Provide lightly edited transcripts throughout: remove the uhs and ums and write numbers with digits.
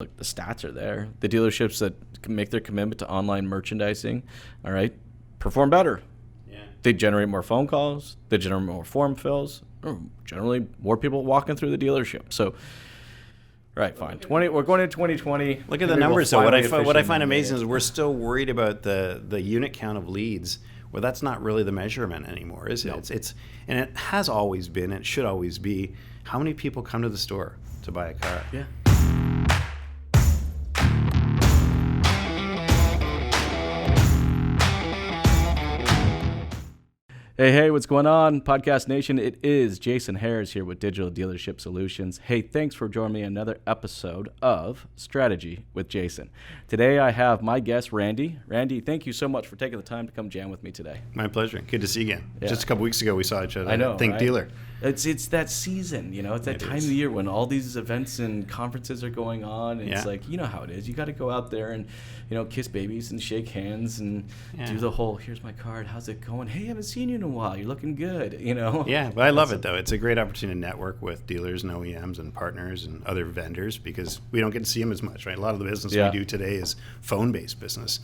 Look, the stats are there. The dealerships that can make their commitment to online merchandising, all right, perform better. Yeah. They generate more phone calls. They generate more form fills. Generally, more people walking through the dealership. So, right, fine. We're going into 2020. Look at the numbers, though. What I find amazing is we're still worried about the unit count of leads. Well, that's not really the measurement anymore, is it? No. It's and it has always been. It should always be. How many people come to the store to buy a car? Yeah. Hey, what's going on, Podcast Nation? It is Jason Harris here with Digital Dealership Solutions. Hey, thanks for joining me on another episode of Strategy with Jason. Today I have my guest, Randy. Randy, thank you so much for taking the time to come jam with me today. My pleasure. Good to see you again. Yeah. Just a couple weeks ago we saw each other. I know, Think right? Dealer. It's that season, it's that time of the year when all these events and conferences are going on. And It's like, you know how it is. You got to go out there and, kiss babies and shake hands and do the whole, here's my card, how's it going? Hey, I haven't seen you in a while. You're looking good, Yeah, but I love it, though. It's a great opportunity to network with dealers and OEMs and partners and other vendors because we don't get to see them as much, right? A lot of the business we do today is phone-based business,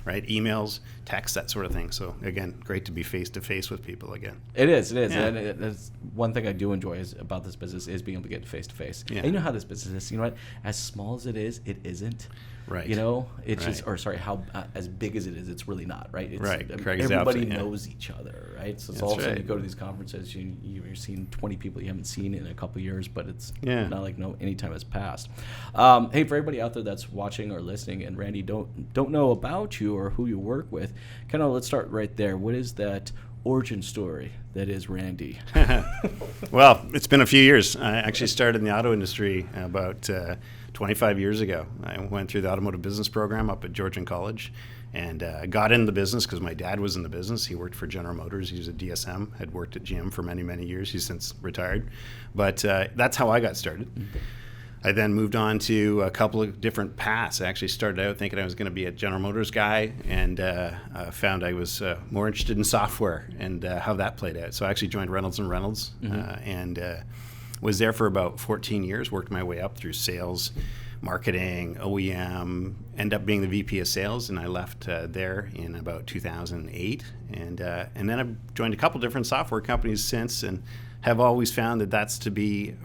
right? Emails, text, that sort of thing. So, again, great to be face-to-face with people again. It is. Yeah. And it's one thing I do enjoy about this business is being able to get face-to-face. Yeah. And you know how this business is. You know what? As small as it is, it isn't. Right. It's just, how as big as it is, it's really not, right? It's, right. Everybody knows each other, right? So it's all of a sudden right. you go to these conferences, you're seeing 20 people you haven't seen in a couple of years, but it's not like any time has passed. Hey, for everybody out there that's watching or listening, and Randy don't know about you or who you work with, let's start right there. What is that origin story that is Randy? Well, it's been a few years. I actually started in the auto industry about 25 years ago. I went through the automotive business program up at Georgian College and got into the business because my dad was in the business. He worked for General Motors. He was a DSM, had worked at GM for many, many years. He's since retired. But that's how I got started. Mm-hmm. I then moved on to a couple of different paths. I actually started out thinking I was going to be a General Motors guy and found I was more interested in software and how that played out. So I actually joined Reynolds & Reynolds and was there for about 14 years, worked my way up through sales, marketing, OEM, ended up being the VP of sales, and I left there in about 2008. And then I've joined a couple different software companies since and have always found that that's to me,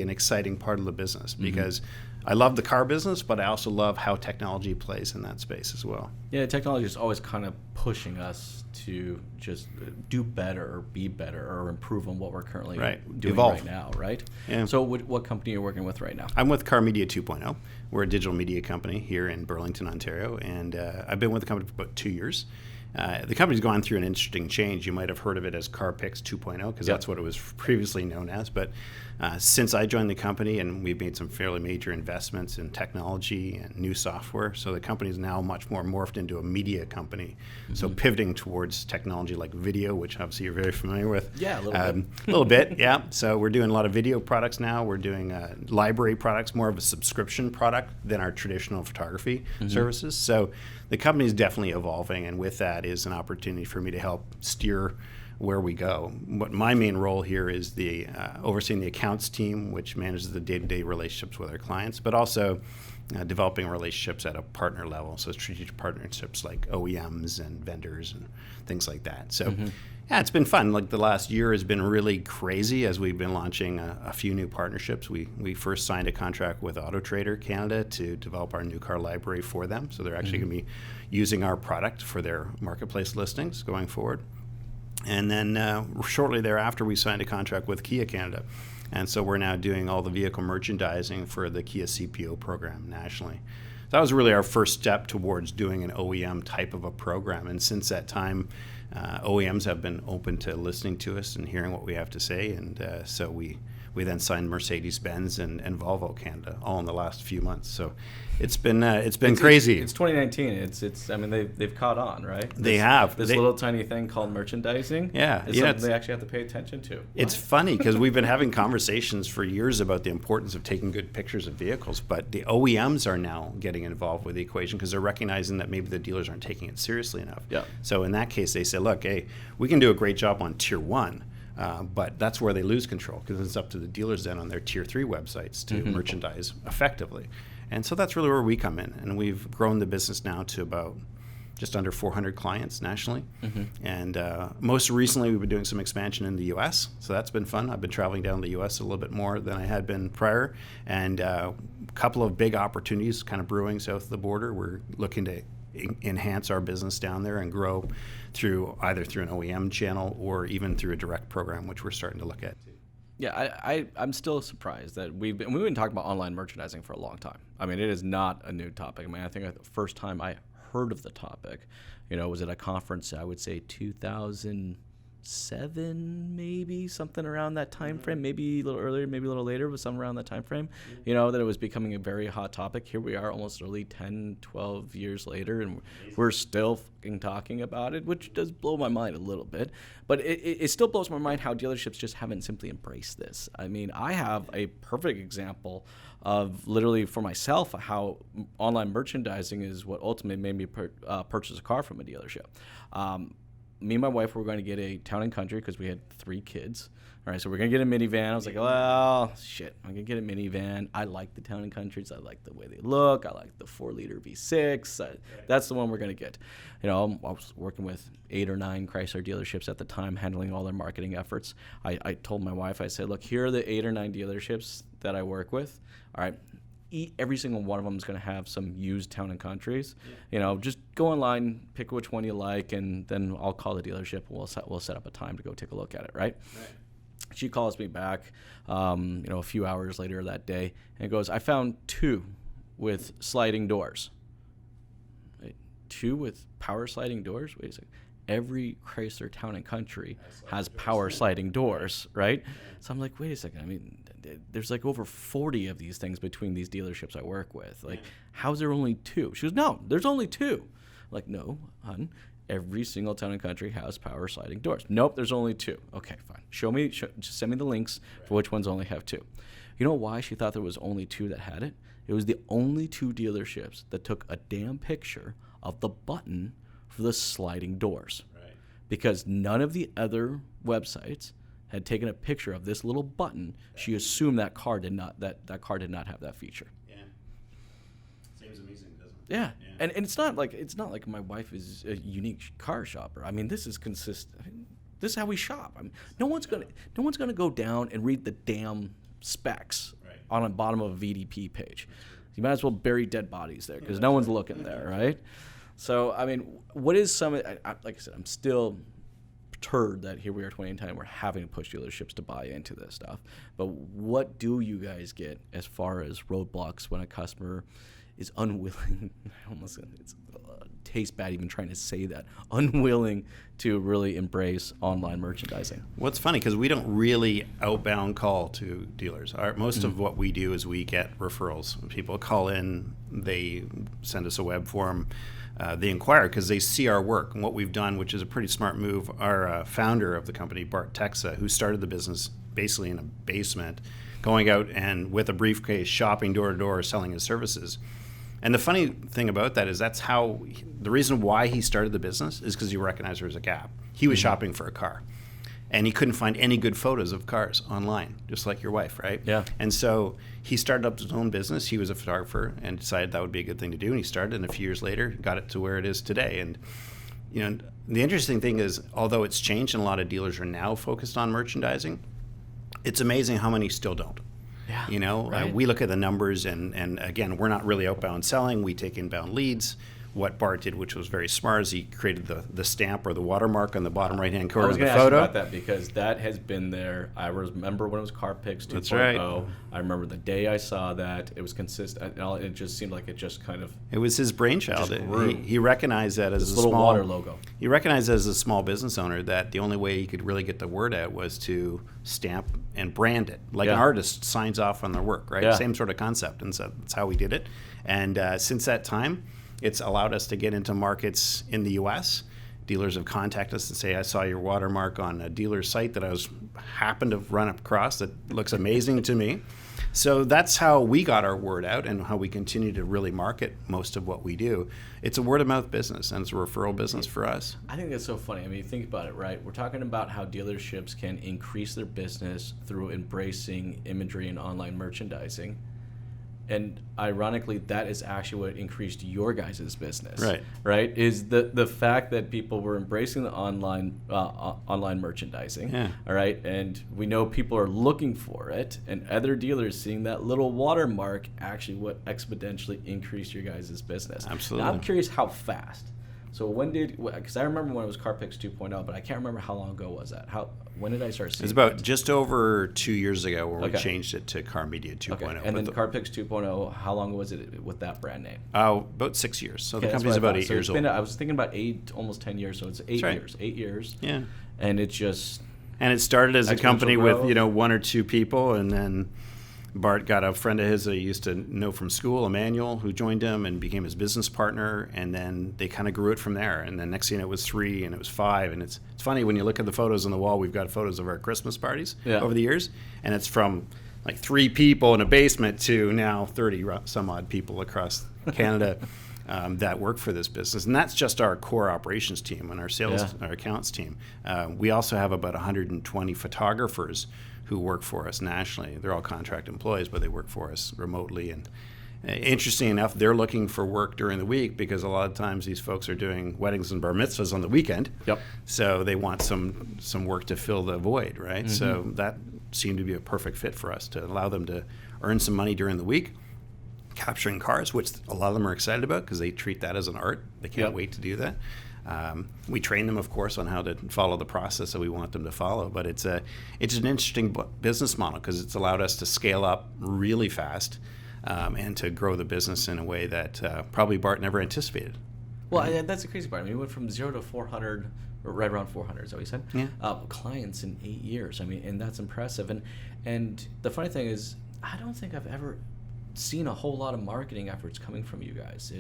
an exciting part of the business because I love the car business, but I also love how technology plays in that space as well. Yeah, technology is always kind of pushing us to just do better or be better or improve on what we're currently doing right now, right? Yeah. So what company are you working with right now? I'm with Car Media 2.0. We're a digital media company here in Burlington, Ontario, and I've been with the company for about 2 years. The company's gone through an interesting change. You might have heard of it as CarPix 2.0 because that's what it was previously known as. But since I joined the company, and we've made some fairly major investments in technology and new software, so the company is now much more morphed into a media company. So pivoting towards technology like video, which obviously you're very familiar with. Yeah, a little bit. A little bit, yeah. So we're doing a lot of video products now. We're doing library products, more of a subscription product than our traditional photography services. So the company is definitely evolving, and with that is an opportunity for me to help steer where we go. What my main role here is the overseeing the accounts team, which manages the day-to-day relationships with our clients, but also developing relationships at a partner level, so strategic partnerships like OEMs and vendors and things like that. So yeah, it's been fun. Like the last year has been really crazy as we've been launching a few new partnerships. We first signed a contract with Auto Trader Canada to develop our new car library for them. So they're actually going to be using our product for their marketplace listings going forward. And then shortly thereafter, we signed a contract with Kia Canada. And so we're now doing all the vehicle merchandising for the Kia CPO program nationally. That was really our first step towards doing an OEM type of a program. And since that time, OEMs have been open to listening to us and hearing what we have to say. And so we then signed Mercedes-Benz and Volvo Canada all in the last few months. So it's been crazy. It's 2019. It's I mean they've caught on, right? They have this little tiny thing called merchandising. Yeah, is something they actually have to pay attention to. It's funny because we've been having conversations for years about the importance of taking good pictures of vehicles, but the OEMs are now getting involved with the equation because they're recognizing that maybe the dealers aren't taking it seriously enough. Yeah. So in that case, they say, look, hey, we can do a great job on tier 1. But that's where they lose control because it's up to the dealers then on their tier 3 websites to merchandise effectively. And so that's really where we come in. And we've grown the business now to about just under 400 clients nationally. And most recently, we've been doing some expansion in the U.S., so that's been fun. I've been traveling down the U.S. a little bit more than I had been prior, and a couple of big opportunities kind of brewing south of the border. We're looking to enhance our business down there and grow either through an OEM channel or even through a direct program, which we're starting to look at. Yeah, I'm still surprised that we've been talking about online merchandising for a long time. I mean, it is not a new topic. I mean, I think the first time I heard of the topic, was at a conference, I would say 2007, maybe, something around that time frame, maybe a little earlier, maybe a little later, but somewhere around that time frame, that it was becoming a very hot topic. Here we are almost really 10, 12 years later, and we're still fucking talking about it, which does blow my mind a little bit. But it still blows my mind how dealerships just haven't simply embraced this. I mean, I have a perfect example of literally for myself how online merchandising is what ultimately made me purchase a car from a dealership. Me and my wife were going to get a Town and Country because we had 3 kids. All right, so we're going to get a minivan. I was like, well, shit, I'm going to get a minivan. I like the Town and Countries. I like the way they look. I like the 4-liter V6. That's the one we're going to get. I was working with 8 or 9 Chrysler dealerships at the time, handling all their marketing efforts. I told my wife, I said, look, here are the 8 or 9 dealerships that I work with. All right, every single one of them is going to have some used Town and Countries. Just go online, pick which one you like, and then I'll call the dealership and we'll set up a time to go take a look at it, right? She calls me back, a few hours later that day, and goes, I found 2 with sliding doors. Wait, 2 with power sliding doors? Wait a second. Every Chrysler Town and Country has power sliding doors, right? So I'm like, wait a second. I mean, there's like over 40 of these things between these dealerships I work with. Like, how's there only 2? She goes, no, there's only 2. I'm like, no, hon. Every single Town and Country has power sliding doors. Nope, there's only 2. Okay, fine. Just send me the links for which ones only have 2. You know why she thought there was only 2 that had it? It was the only 2 dealerships that took a damn picture of the button for the sliding doors. Right. Because none of the other websites had taken a picture of this little button. She assumed that car did not have that feature. Yeah. Seems amazing, doesn't it? Yeah. And it's not like my wife is a unique car shopper. I mean, this is consistent. This is how we shop. I mean, no one's gonna go down and read the damn specs on the bottom of a VDP page. You might as well bury dead bodies there because no one's looking there, right? So, I mean, what is like I said, I'm still perturbed that here we are 2010, we're having to push dealerships to buy into this stuff. But what do you guys get as far as roadblocks when a customer is unwilling, it tastes bad even trying to say that, unwilling to really embrace online merchandising? Well, it's funny because we don't really outbound call to dealers. Most of what we do is we get referrals. People call in, they send us a web form, they inquire because they see our work and what we've done, which is a pretty smart move. Our founder of the company, Bart Texa, who started the business basically in a basement, going out and with a briefcase, shopping door to door, selling his services. And the funny thing about that is the reason why he started the business is because he recognized there was a gap. He was shopping for a car, and he couldn't find any good photos of cars online, just like your wife, right? Yeah. And so he started up his own business. He was a photographer and decided that would be a good thing to do, and he started, and a few years later, got it to where it is today. And the interesting thing is, although it's changed and a lot of dealers are now focused on merchandising, it's amazing how many still don't. Yeah, right. We look at the numbers, and again, we're not really outbound selling. We take inbound leads. What Bart did, which was very smart, is he created the stamp or the watermark on the bottom right-hand corner of the photo. I was going to ask you about that because that has been there. I remember when it was CarPix 2.0. That's right. I remember the day I saw that. It was consistent. It just seemed like it just kind of... It was his brainchild. He recognized that as a little water logo. He recognized as a small business owner that the only way he could really get the word out was to stamp and brand it. Like an artist signs off on their work, right? Yeah. Same sort of concept. And so that's how we did it. And since that time, it's allowed us to get into markets in the U.S. Dealers have contacted us and say, I saw your watermark on a dealer's site that I happened to run across that looks amazing to me. So that's how we got our word out and how we continue to really market most of what we do. It's a word-of-mouth business, and it's a referral business for us. I think that's so funny. I mean, think about it, right? We're talking about how dealerships can increase their business through embracing imagery and online merchandising. And ironically, that is actually what increased your guys' business. Right. Right? Is the fact that people were embracing the online merchandising. Yeah. All right. And we know people are looking for it, and other dealers seeing that little watermark actually what exponentially increased your guys' business. Absolutely. Now, I'm curious how fast. So because I remember when it was CarPix 2.0, but I can't remember how long ago was that. When did I start seeing it? It's about just over 2 years ago where we changed it to Car Media 2.0. Okay. And then CarPix 2.0, how long was it with that brand name? About 6 years. So the company's about 8 years old. I was thinking about almost 10 years, so it's 8 years. 8 years. Yeah. And it just... And it started as a company growth. with, 1 or 2 people, and then Bart got a friend of his that he used to know from school, Emmanuel, who joined him and became his business partner, and then they kind of grew it from there. And then next thing it was 3, and it was 5, and it's funny when you look at the photos on the wall. We've got photos of our Christmas parties over the years, and it's from like 3 people in a basement to now 30 some odd people across Canada that work for this business. And that's just our core operations team and our sales, our accounts team. We also have about 120 photographers who work for us nationally. They're all contract employees, but they work for us remotely. And interesting enough, they're looking for work during the week because a lot of times these folks are doing weddings and bar mitzvahs on the weekend. Yep. So they want some work to fill the void, right? Mm-hmm. So that seemed to be a perfect fit for us to allow them to earn some money during the week, capturing cars, which a lot of them are excited about because they treat that as an art. They can't wait to do that. We train them, of course, on how to follow the process that we want them to follow. But it's an interesting business model because it's allowed us to scale up really fast and to grow the business in a way that probably Bart never anticipated. Well, that's the crazy part. I mean, we went from 0 to 400, or right around 400, is that what you said? Yeah. Clients in 8 years. I mean, and that's impressive. And the funny thing is, I don't think I've ever seen a whole lot of marketing efforts coming from you guys.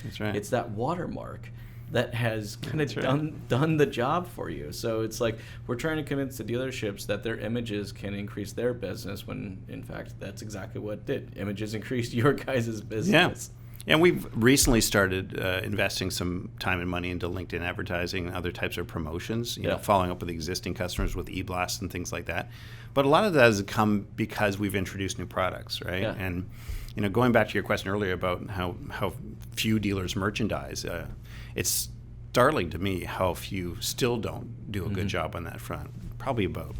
That's right. It's that watermark that has kind of done the job for you. So it's like we're trying to convince the dealerships that their images can increase their business when, in fact, that's exactly what it did. Images increased your guys' business. Yeah. And we've recently started investing some time and money into LinkedIn advertising and other types of promotions, you know, following up with existing customers with e-blasts and things like that. But a lot of that has come because we've introduced new products, right? Yeah. And, you know, going back to your question earlier about how few dealers merchandise, it's startling to me how few still don't do a good job on that front. Probably about,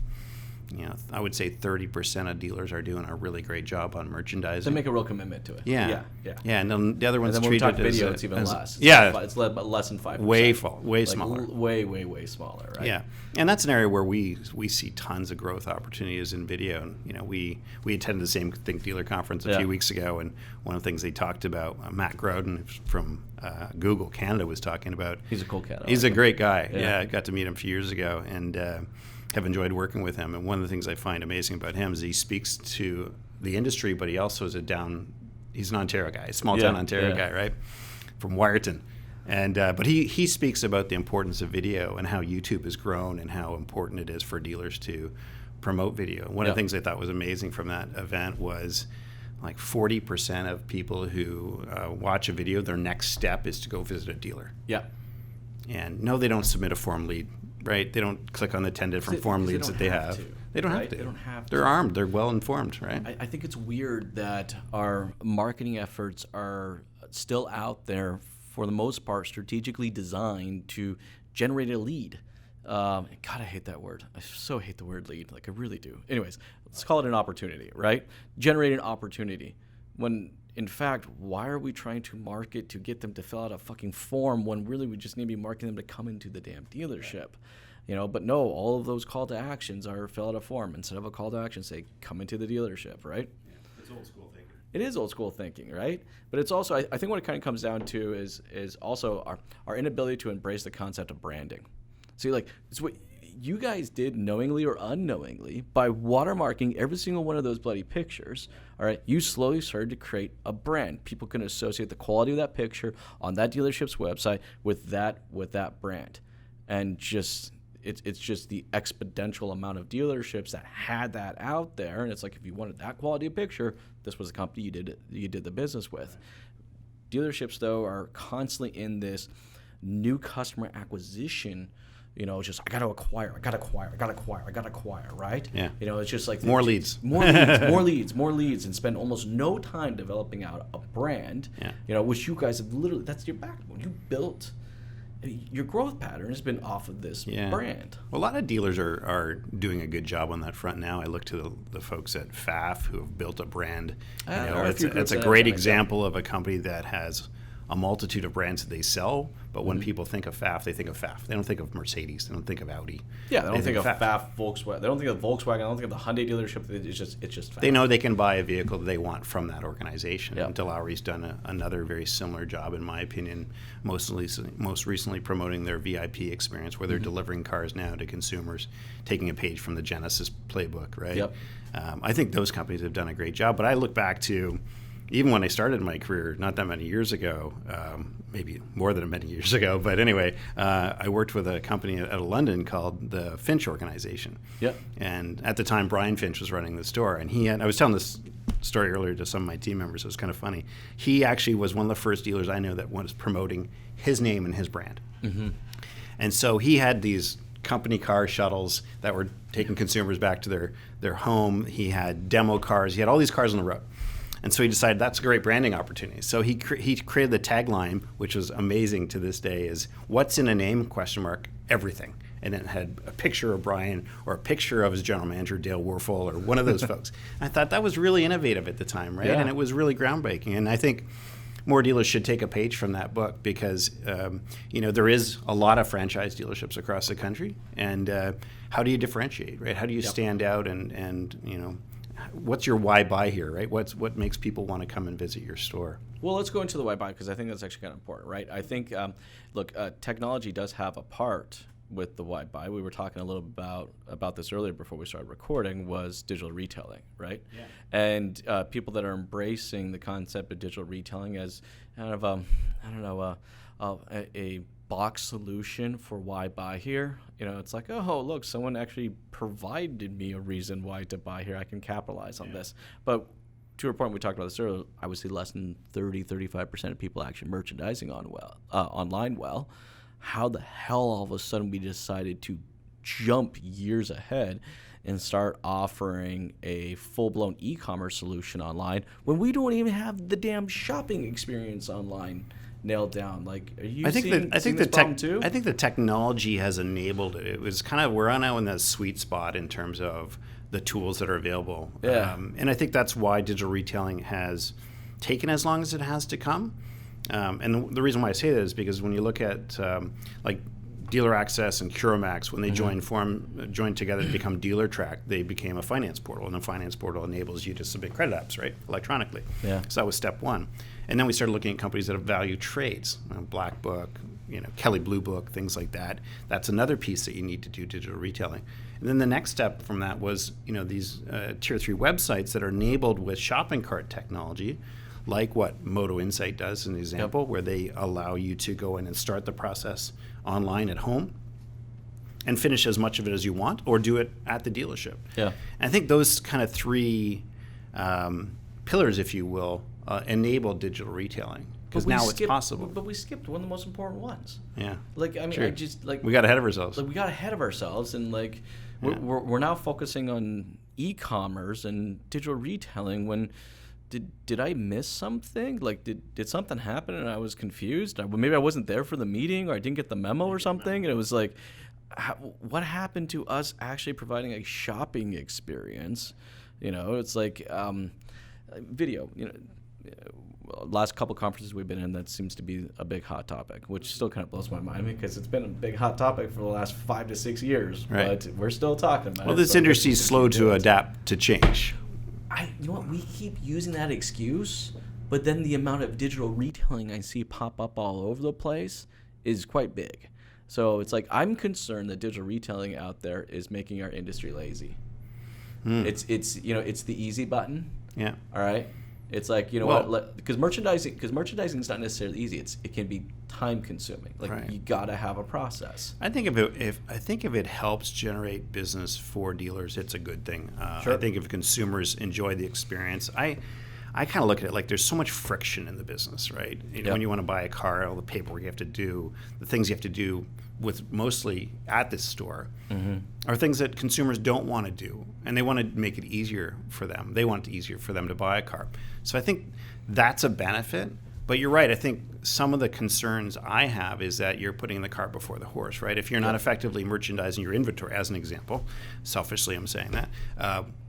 I would say 30% of dealers are doing a really great job on merchandising. They make a real commitment to it. Yeah, and then the other one's treated when we talk as video, it's even less. It's less than 5%. Way smaller. Way smaller, right? Yeah, and that's an area where we see tons of growth opportunities in video. And, we attended the same Think Dealer conference a few weeks ago, and one of the things they talked about, Matt Groden from Google Canada was talking about. He's a cool cat. He's a great guy. Yeah, I got to meet him a few years ago, and have enjoyed working with him. And one of the things I find amazing about him is he speaks to the industry, but he also is he's an Ontario guy, a small town Ontario guy, right? From Wyerton. And but he speaks about the importance of video and how YouTube has grown and how important it is for dealers to promote video. One of the things I thought was amazing from that event was like 40% of people who watch a video, their next step is to go visit a dealer. Yeah. And no, they don't submit a form lead. Right, they don't click on the 10 different form leads that they have. They don't have to. They don't have to. They're armed. They're well informed, right? I think it's weird that our marketing efforts are still out there, for the most part, strategically designed to generate a lead. God, I hate that word. I so hate the word lead. Like, I really do. Anyways, let's call it an opportunity, right? Generate an opportunity. When, in fact, why are we trying to market to get them to fill out a fucking form when really we just need to be marketing them to come into the damn dealership? But no, all of those call to actions are fill out a form instead of a call to action say come into the dealership, right? Yeah, it's old school thinking. It is old school thinking, right? But it's also, I think what it kind of comes down to is also our inability to embrace the concept of branding. See, like, it's what you guys did knowingly or unknowingly by watermarking every single one of those bloody pictures. All right, you slowly started to create a brand. People can associate the quality of that picture on that dealership's website with that brand, and just it's just the exponential amount of dealerships that had that out there. And it's like, if you wanted that quality of picture, this was the company you did the business with. Dealerships, though, are constantly in this new customer acquisition it's just I got to acquire, right? Yeah. It's just like more leads, more leads, and spend almost no time developing out a brand. Yeah. Which you guys have literally, that's your backbone. You built. Your growth pattern has been off of this brand. Well, a lot of dealers are doing a good job on that front now. I look to the folks at FAF who have built a brand. It's a great example of a company that has a multitude of brands that they sell, but when people think of FAF, they think of FAF. They don't think of Mercedes. They don't think of Audi. Yeah, they don't think of FAF, Volkswagen. They don't think of Volkswagen. They don't think of the Hyundai dealership. It's just FAF. They know they can buy a vehicle that they want from that organization. Yep. And DeLowry's done another very similar job, in my opinion, most recently promoting their VIP experience, where they're delivering cars now to consumers, taking a page from the Genesis playbook, right? Yep. I think those companies have done a great job, but I look back to even when I started my career, not that many years ago, maybe more than many years ago, but anyway, I worked with a company out of London called the Finch Organization. Yep. And at the time, Brian Finch was running the store, and I was telling this story earlier to some of my team members. It was kind of funny. He actually was one of the first dealers I know that was promoting his name and his brand. Mm-hmm. And so he had these company car shuttles that were taking consumers back to their home. He had demo cars. He had all these cars on the road. And so he decided that's a great branding opportunity. So he created the tagline, which was amazing to this day, is "What's in a name? Everything." And it had a picture of Brian or a picture of his general manager, Dale Werfel, or one of those folks. And I thought that was really innovative at the time, right? Yeah. And it was really groundbreaking. And I think more dealers should take a page from that book because, there is a lot of franchise dealerships across the country. And how do you differentiate, right? How do you stand out and what's your why buy here, right? What makes people want to come and visit your store? Well, let's go into the why buy because I think that's actually kind of important, right? I think, technology does have a part with the why buy. We were talking a little about this earlier before we started recording, was digital retailing, right? Yeah. And people that are embracing the concept of digital retailing as kind of a box solution for why buy here. It's like, oh, look, someone actually provided me a reason why to buy here. I can capitalize on this. But to your point, we talked about this earlier, I would say less than 35% of people actually merchandising online well. How the hell all of a sudden we decided to jump years ahead and start offering a full-blown e-commerce solution online when we don't even have the damn shopping experience online nailed down? Like, are you seeing this problem too? I think the technology has enabled it. It was kind of, we're now in that sweet spot in terms of the tools that are available. Yeah. And I think that's why digital retailing has taken as long as it has to come. And the reason why I say that is because when you look at like Dealer Access and Curamax, when they joined together to become Dealer Track, they became a finance portal, and the finance portal enables you to submit credit apps, right, electronically. Yeah. So that was step one. And then we started looking at companies that have value trades, Black Book, Kelly Blue Book, things like that. That's another piece that you need to do digital retailing. And then the next step from that was, these tier 3 websites that are enabled with shopping cart technology, like what Moto Insight does, an example, where they allow you to go in and start the process online at home and finish as much of it as you want, or do it at the dealership. Yeah. And I think those kind of three pillars, if you will, enable digital retailing. Because now it's possible. But we skipped one of the most important ones. Yeah. Like, I mean, Sure. we got ahead of ourselves. Like, we got ahead of ourselves, and we're now focusing on e-commerce and digital retailing when. Did I miss something? Like, did something happen and I was confused? Maybe I wasn't there for the meeting, or I didn't get the memo or something. And it was like, what happened to us actually providing a shopping experience? It's like video. Last couple conferences we've been in, that seems to be a big hot topic, which still kind of blows my mind because it's been a big hot topic for the last 5 to 6 years. Right. But we're still talking about it. Well, this industry is slow to adapt to change. You know what? We keep using that excuse, but then the amount of digital retailing I see pop up all over the place is quite big. So it's like, I'm concerned that digital retailing out there is making our industry lazy. It's the easy button. Yeah. All right. It's like, what? Because merchandising is not necessarily easy. It can be time consuming. Like, right. You gotta have a process. I think if it helps generate business for dealers, it's a good thing. Sure. I think if consumers enjoy the experience, I I kind of look at it like there's so much friction in the business, right? When you want to buy a car, all the paperwork you have to do, the things you have to do with mostly at this store are things that consumers don't want to do, and they want to make it easier for them. They want it easier for them to buy a car. So I think that's a benefit. But you're right. I think some of the concerns I have is that you're putting the cart before the horse, right? If you're not effectively merchandising your inventory, as an example, selfishly I'm saying that,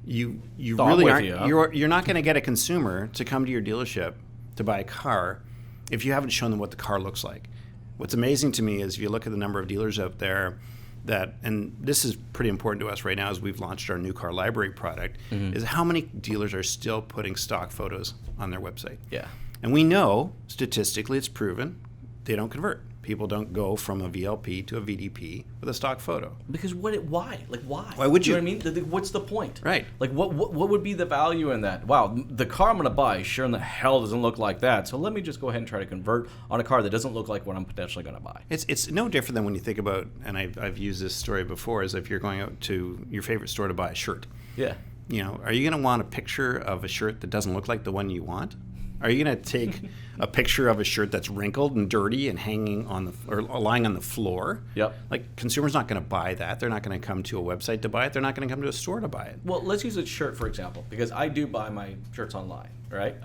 you really aren't. You're not going to get a consumer to come to your dealership to buy a car if you haven't shown them what the car looks like. What's amazing to me is if you look at the number of dealers out there that, and this is pretty important to us right now as we've launched our new car library product, is how many dealers are still putting stock photos on their website. Yeah. And we know, statistically, it's proven, they don't convert. People don't go from a VLP to a VDP with a stock photo. Because why? Like, why? Why would you? You know what I mean? What's the point? Right. Like, what would be the value in that? Wow, the car I'm going to buy sure in the hell doesn't look like that. So let me just go ahead and try to convert on a car that doesn't look like what I'm potentially going to buy. It's no different than when you think about, and I've used this story before, is if you're going out to your favorite store to buy a shirt. Yeah. You know, are you going to want a picture of a shirt that doesn't look like the one you want? Are you going to take a picture of a shirt that's wrinkled and dirty and hanging on the or lying on the floor? Yep. Like, consumers not going to buy that. They're not going to come to a website to buy it. They're not going to come to a store to buy it. Well, let's use a shirt for example, because I do buy my shirts online, right?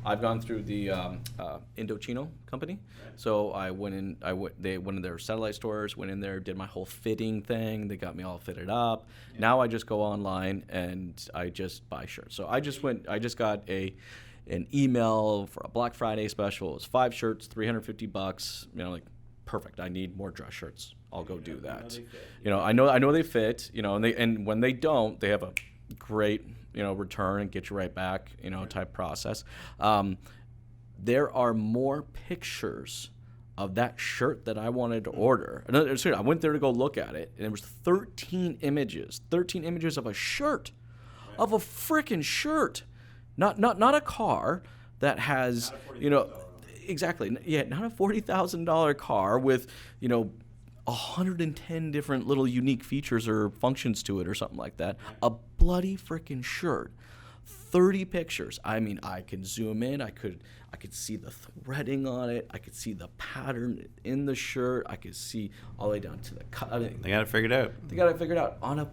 I've gone through the Indochino company, so I went in. They went in their satellite stores, went in there, did my whole fitting thing. They got me all fitted up. Yeah. Now I just go online and I just buy shirts. So I just got an email for a Black Friday special. It was 5 shirts, $350. You know, like, perfect. I need more dress shirts. I'll go do that. I know they fit. You know, and when they don't, they have a great return and get you right back. Type process. There are more pictures of that shirt that I wanted to order. I went there to go look at it, and there was 13 images of a shirt, of a freaking shirt. Not a car that has, exactly. Yeah, not a $40,000 car with, 110 different little unique features or functions to it or something like that. A bloody freaking shirt. 30 pictures. I mean, I could zoom in. I could see the threading on it. I could see the pattern in the shirt. I could see all the way down to the cut. They got it figured out. On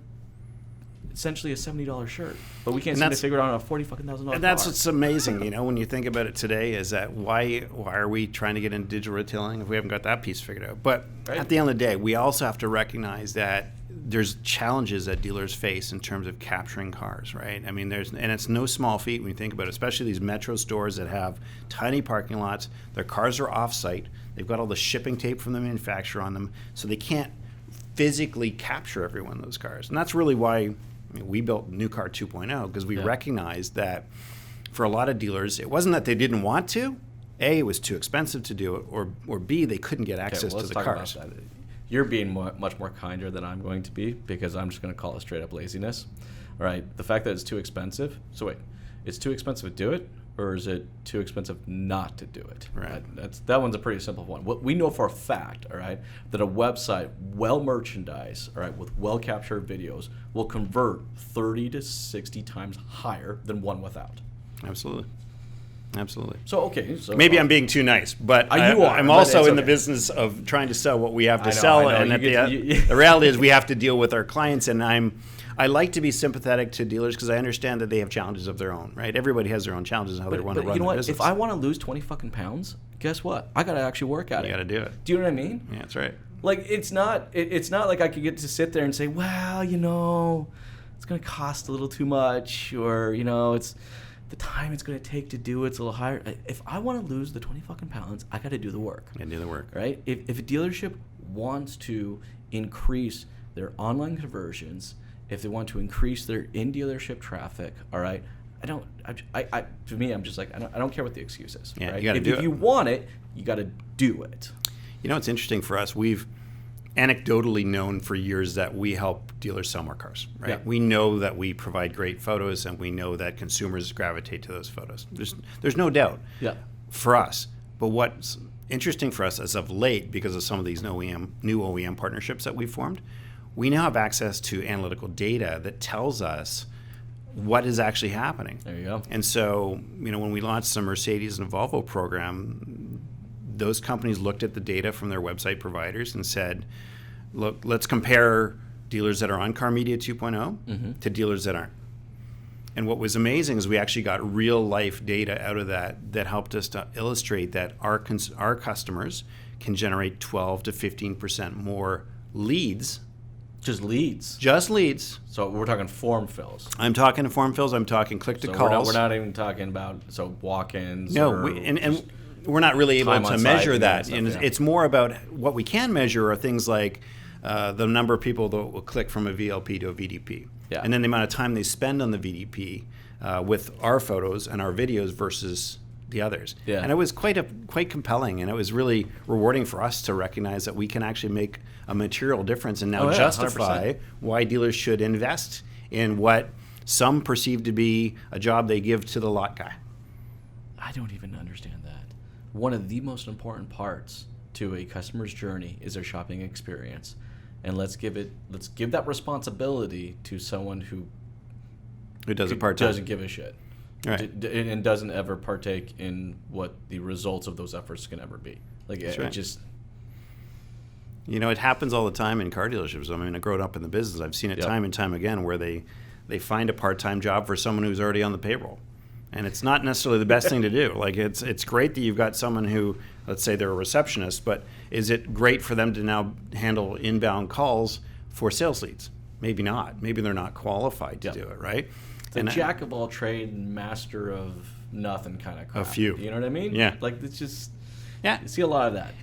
essentially a $70 shirt, but we can't seem to figure it out on a $40,000 and that's what's amazing, when you think about it today, is that why are we trying to get into digital retailing if we haven't got that piece figured out? But at the end of the day, we also have to recognize that there's challenges that dealers face in terms of capturing cars, right? I mean, and it's no small feat when you think about it, especially these metro stores that have tiny parking lots. Their cars are off-site. They've got all the shipping tape from the manufacturer on them, so they can't physically capture every one of those cars. And that's really why we built New Car 2.0, because we recognized that for a lot of dealers, it wasn't that they didn't want to. A, it was too expensive to do it, or B, they couldn't get access to the cars. About that. You're being much more kinder than I'm going to be, because I'm just going to call it straight up laziness. All right, the fact that it's too expensive. So wait, it's too expensive to do it, or is it too expensive not to do it? Right. That one's a pretty simple one. What we know for a fact, all right, that a website well merchandised, all right, with well captured videos will convert 30 to 60 times higher than one without. Absolutely. So okay. So maybe I'm being too nice, but I'm also in the business of trying to sell what we have to sell, and the reality is we have to deal with our clients, and I like to be sympathetic to dealers because I understand that they have challenges of their own, right? Everybody has their own challenges in how they want to run their business. If I want to lose 20 fucking pounds, guess what? I got to actually work at it. You got to do it. Do you know what I mean? Yeah, that's right. Like, it's not like I could get to sit there and say, well, it's going to cost a little too much, or, it's the time it's going to take to do it's a little higher. If I want to lose the 20 fucking pounds, I got to do the work. And do the work. Right? If a dealership wants to increase their online conversions, if they want to increase their in-dealership traffic, all right, to me, I'm just like, I don't care what the excuse is. Yeah, right? You got to do it. If you want it, you got to do it. It's interesting for us. We've anecdotally known for years that we help dealers sell more cars, right? Yeah. We know that we provide great photos, and we know that consumers gravitate to those photos. There's no doubt for us. But what's interesting for us as of late, because of some of these new OEM partnerships that we've formed, we now have access to analytical data that tells us what is actually happening. There you go. And so, when we launched the Mercedes and Volvo program, those companies looked at the data from their website providers and said, look, let's compare dealers that are on Car Media 2.0 to dealers that aren't. And what was amazing is we actually got real life data out of that helped us to illustrate that our customers can generate 12 to 15% more leads. Just leads. Just leads. So we're talking form fills. I'm talking form fills. I'm talking click to calls. We're not even talking about walk-ins. No, and we're not really able to measure that. And it's more about what we can measure are things like the number of people that will click from a VLP to a VDP. Yeah. And then the amount of time they spend on the VDP with our photos and our videos versus the others. Yeah. And it was quite compelling, and it was really rewarding for us to recognize that we can actually make a material difference and now justify 100%. why dealers should invest in what some perceive to be a job they give to the lot guy. I don't even understand that. One of the most important parts to a customer's journey is their shopping experience. And let's give that responsibility to someone who does it part-time. Doesn't give a shit. Right. And doesn't ever partake in what the results of those efforts can ever be. Like it just... it happens all the time in car dealerships. I mean, I grew up in the business. I've seen it time and time again where they find a part-time job for someone who's already on the payroll. And it's not necessarily the best thing to do. Like it's great that you've got someone who, let's say they're a receptionist, but is it great for them to now handle inbound calls for sales leads? Maybe not. Maybe they're not qualified to do it, right? It's a jack of all trade, master of nothing kind of crap. A few. You know what I mean? Yeah. Like it's just... Yeah, you see a lot of that.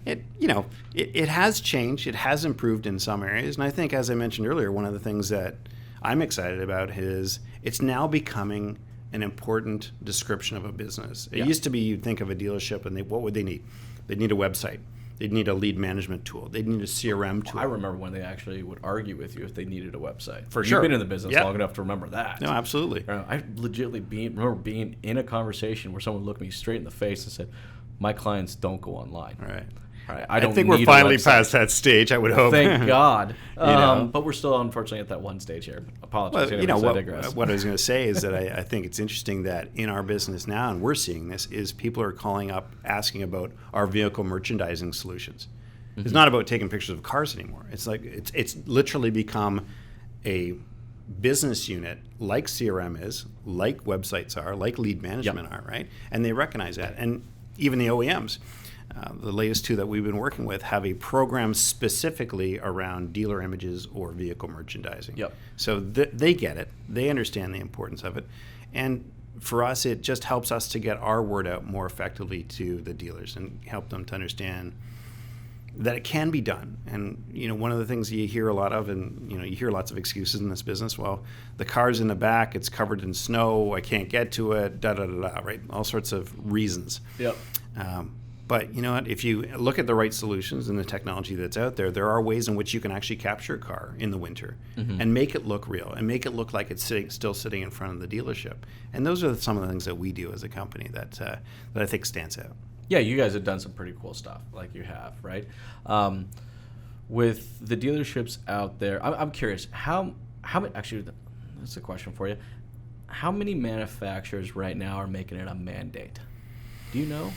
It has changed. It has improved in some areas, and I think, as I mentioned earlier, one of the things that I'm excited about is it's now becoming an important description of a business. It used to be you'd think of a dealership, and what would they need? They'd need a website. They'd need a lead management tool. They'd need a CRM tool. I remember when they actually would argue with you if they needed a website. For sure. You've been in the business long enough to remember that. No, absolutely. I legitimately remember being in a conversation where someone looked me straight in the face and said, "My clients don't go online." All right. I think we're finally past that stage, I would hope. Thank God. But we're still, unfortunately, at that one stage here. Apologize. Well, what I was going to say is that I think it's interesting that in our business now, and we're seeing this, is people are calling up asking about our vehicle merchandising solutions. It's not about taking pictures of cars anymore. It's like it's literally become a business unit like CRM is, like websites are, like lead management are, right? And they recognize that. And even the OEMs. The latest two that we've been working with have a program specifically around dealer images or vehicle merchandising. Yep. So they get it. They understand the importance of it. And for us, it just helps us to get our word out more effectively to the dealers and help them to understand that it can be done. And, one of the things you hear a lot of, and, you hear lots of excuses in this business. Well, the car's in the back, it's covered in snow, I can't get to it, right? All sorts of reasons. Yep. But you know what? If you look at the right solutions and the technology that's out there, there are ways in which you can actually capture a car in the winter and make it look real and make it look like it's still sitting in front of the dealership. And those are some of the things that we do as a company that I think stands out. Yeah, you guys have done some pretty cool stuff, like you have, right? With the dealerships out there, I'm curious, how many, actually, that's a question for you. How many manufacturers right now are making it a mandate? Do you know?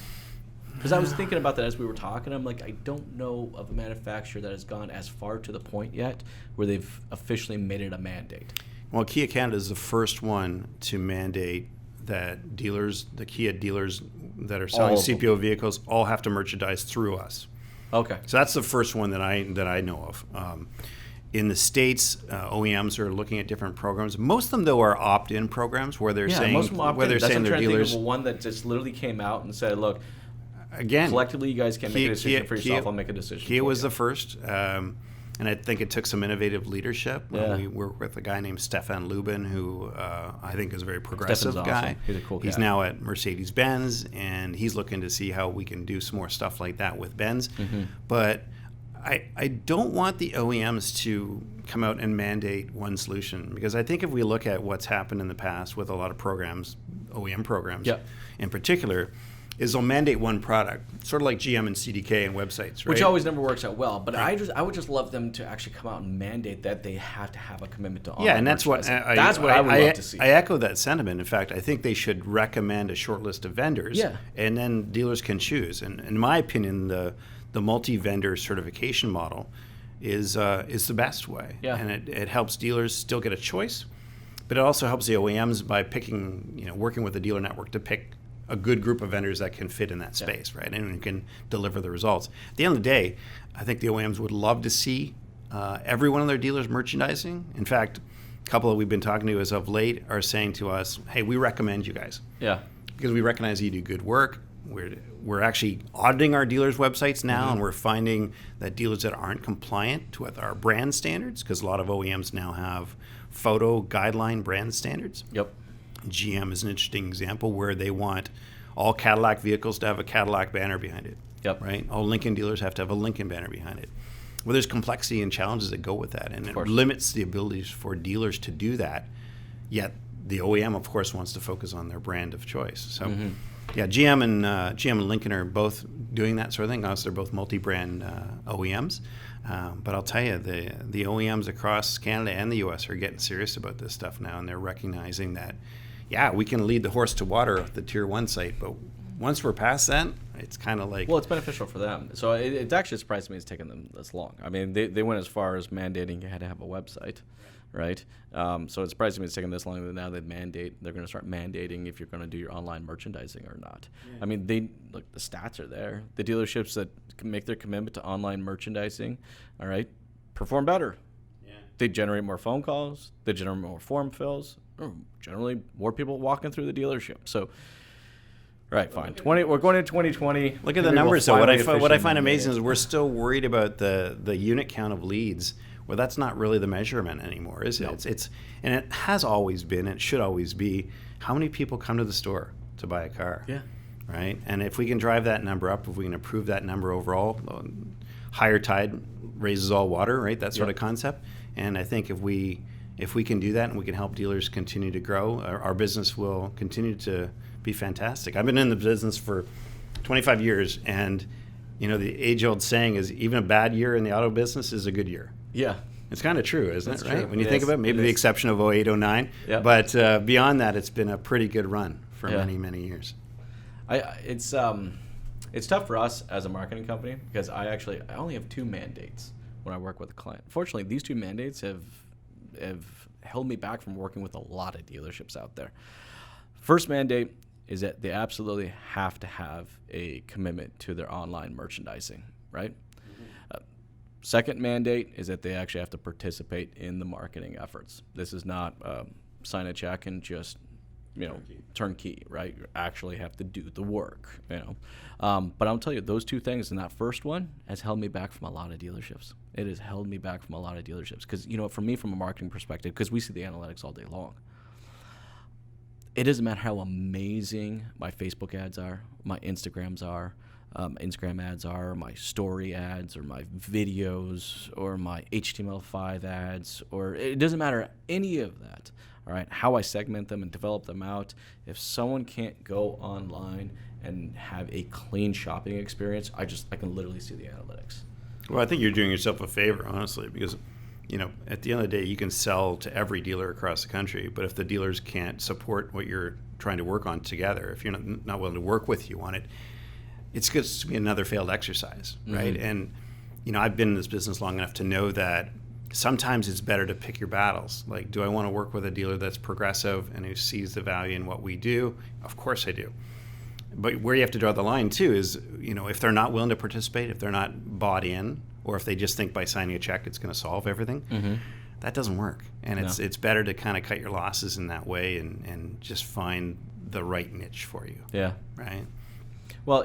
Because I was thinking about that as we were talking. I'm like, I don't know of a manufacturer that has gone as far to the point yet where they've officially made it a mandate. Well, Kia Canada is the first one to mandate that dealers, the Kia dealers that are selling CPO vehicles, all have to merchandise through us. Okay. So that's the first one that I know of. In the States, OEMs are looking at different programs. Most of them, though, are opt-in programs where they're saying most of them opt-in. where they're That's saying their dealers. Think of one that just literally came out and said, "Look, again, collectively, you guys can't make a decision for yourself. I'll make a decision." Kia was the first, and I think it took some innovative leadership. Yeah. We work with a guy named Stefan Lubin, who I think is a very progressive guy. Awesome. He's a cool guy. He's now at Mercedes-Benz, and he's looking to see how we can do some more stuff like that with Benz. But I don't want the OEMs to come out and mandate one solution, because I think if we look at what's happened in the past with a lot of programs, OEM programs in particular, is they'll mandate one product, sort of like GM and CDK and websites, right? Which always never works out well. But I would just love them to actually come out and mandate that they have to have a commitment to online. Yeah, and that's what I would love to see. I echo that sentiment. In fact, I think they should recommend a short list of vendors, and then dealers can choose. And in my opinion, the multi-vendor certification model is the best way. Yeah. And it helps dealers still get a choice, but it also helps the OEMs by picking, working with the dealer network to pick a good group of vendors that can fit in that space, right? And can deliver the results. At the end of the day, I think the OEMs would love to see every one of their dealers merchandising. In fact, a couple that we've been talking to as of late are saying to us, hey, we recommend you guys. Yeah. Because we recognize you do good work. We're actually auditing our dealers' websites now, and we're finding that dealers that aren't compliant with our brand standards, because a lot of OEMs now have photo guideline brand standards. Yep. GM is an interesting example where they want all Cadillac vehicles to have a Cadillac banner behind it. Yep. Right? All Lincoln dealers have to have a Lincoln banner behind it. Well, there's complexity and challenges that go with that, and it limits the abilities for dealers to do that. Yet the OEM, of course, wants to focus on their brand of choice. So, yeah, GM and Lincoln are both doing that sort of thing. Obviously, they're both multi-brand OEMs. But I'll tell you, the OEMs across Canada and the U.S. are getting serious about this stuff now, and they're recognizing that, yeah, we can lead the horse to water at the Tier 1 site, but once we're past that, it's kind of like... Well, it's beneficial for them. So it actually surprised me it's taken them this long. I mean, they went as far as mandating you had to have a website, right? So it surprised me it's taken this long that now they're going to start mandating if you're going to do your online merchandising or not. Yeah. I mean, the stats are there. The dealerships that can make their commitment to online merchandising, all right, perform better. Yeah. They generate more phone calls. They generate more form fills. Generally, more people walking through the dealership. So, right, fine. We're going into 2020. Look at the numbers, though. What I find amazing is we're still worried about the unit count of leads. Well, that's not really the measurement anymore, is it? No. It's and it has always been, it should always be, how many people come to the store to buy a car? Yeah. Right? And if we can drive that number up, if we can improve that number overall, higher tide raises all water, right? That sort of concept. And I think if we can do that and we can help dealers continue to grow, our business will continue to be fantastic. I've been in the business for 25 years, and the age-old saying is even a bad year in the auto business is a good year. Yeah. It's kind of true, isn't it, right? True. When you think about it, maybe the exception of 08, 09. Yep. But beyond that, it's been a pretty good run for many, many years. It's tough for us as a marketing company because I only have 2 mandates when I work with a client. Fortunately, these 2 mandates have held me back from working with a lot of dealerships out there. First mandate is that they absolutely have to have a commitment to their online merchandising, right? Second mandate is that they actually have to participate in the marketing efforts. This is not sign a check and just turnkey, right? You actually have to do the work, But I'll tell you, those 2 things and that first one has held me back from a lot of dealerships. It has held me back from a lot of dealerships because, for me, from a marketing perspective, because we see the analytics all day long, it doesn't matter how amazing my Facebook ads are, my Instagram ads are, my story ads, or my videos, or my HTML5 ads, or it doesn't matter any of that. All right, how I segment them and develop them out. If someone can't go online and have a clean shopping experience, I can literally see the analytics. Well, I think you're doing yourself a favor, honestly, because at the end of the day, you can sell to every dealer across the country, but if the dealers can't support what you're trying to work on together, if you're not willing to work with you on it, it's going to be another failed exercise, right? And I've been in this business long enough to know that sometimes it's better to pick your battles. Like, do I want to work with a dealer that's progressive and who sees the value in what we do? Of course I do. But where you have to draw the line, too, is, if they're not willing to participate, if they're not bought in, or if they just think by signing a check it's going to solve everything, that doesn't work. And it's better to kind of cut your losses in that way and just find the right niche for you. Yeah. Right? Well,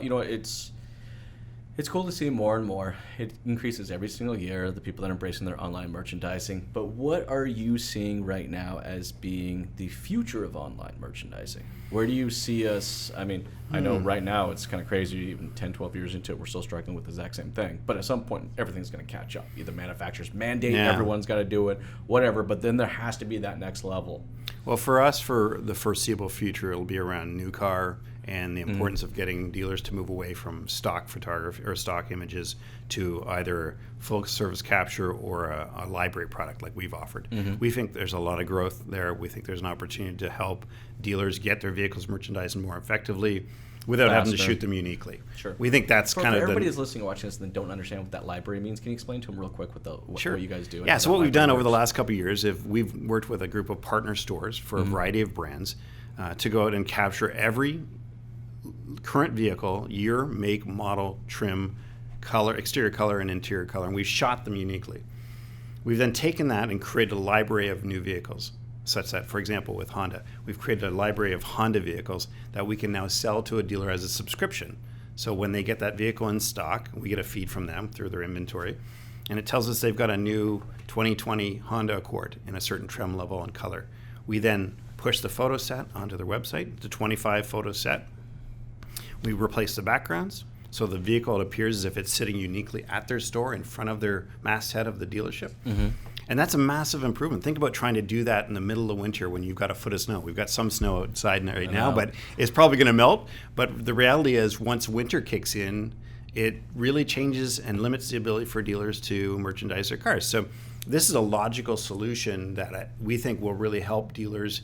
it's cool to see more and more. It increases every single year, the people that are embracing their online merchandising. But what are you seeing right now as being the future of online merchandising? Where do you see us? I mean, I know right now it's kind of crazy, even 10, 12 years into it, we're still struggling with the exact same thing. But at some point, everything's going to catch up. Either manufacturers mandate, everyone's got to do it, whatever. But then there has to be that next level. Well, for us, for the foreseeable future, it'll be around new car and the importance of getting dealers to move away from stock photography or stock images to either full service capture or a library product like we've offered. We think there's a lot of growth there. We think there's an opportunity to help dealers get their vehicles merchandised more effectively without having to shoot them uniquely. Sure. We think that's kind of everybody who's listening or watching this and don't understand what that library means. Can you explain to them real quick what you guys do? Yeah, so what we've done over the last couple of years is we've worked with a group of partner stores for a variety of brands to go out and capture every current vehicle, year, make, model, trim, color, exterior color, and interior color, and we've shot them uniquely. We've then taken that and created a library of new vehicles, such that, for example, with Honda, we've created a library of Honda vehicles that we can now sell to a dealer as a subscription. So when they get that vehicle in stock, we get a feed from them through their inventory, and it tells us they've got a new 2020 Honda Accord in a certain trim level and color. We then push the photo set onto their website. It's a 25 photo set. We replace the backgrounds, so the vehicle appears as if it's sitting uniquely at their store in front of their masthead of the dealership. And that's a massive improvement. Think about trying to do that in the middle of winter when you've got a foot of snow. We've got some snow outside right now, but it's probably going to melt. But the reality is, once winter kicks in, it really changes and limits the ability for dealers to merchandise their cars. So this is a logical solution that we think will really help dealers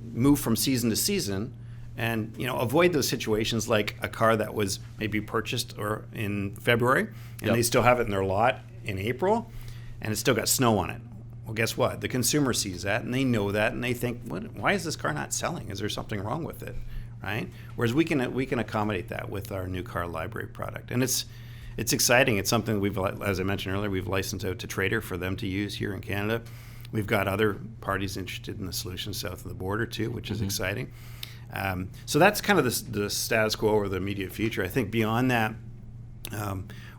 move from season to season and avoid those situations like a car that was maybe purchased or in February and they still have it in their lot in April and it's still got snow on it. Well, guess what? The consumer sees that and they know that and they think, why is this car not selling? Is there something wrong with it? Right? Whereas we can accommodate that with our new car library product. And it's exciting. It's something we've, as I mentioned earlier, we've licensed out to Trader for them to use here in Canada. We've got other parties interested in the solution south of the border too, which is exciting. So that's kind of the status quo over the immediate future. I think beyond that,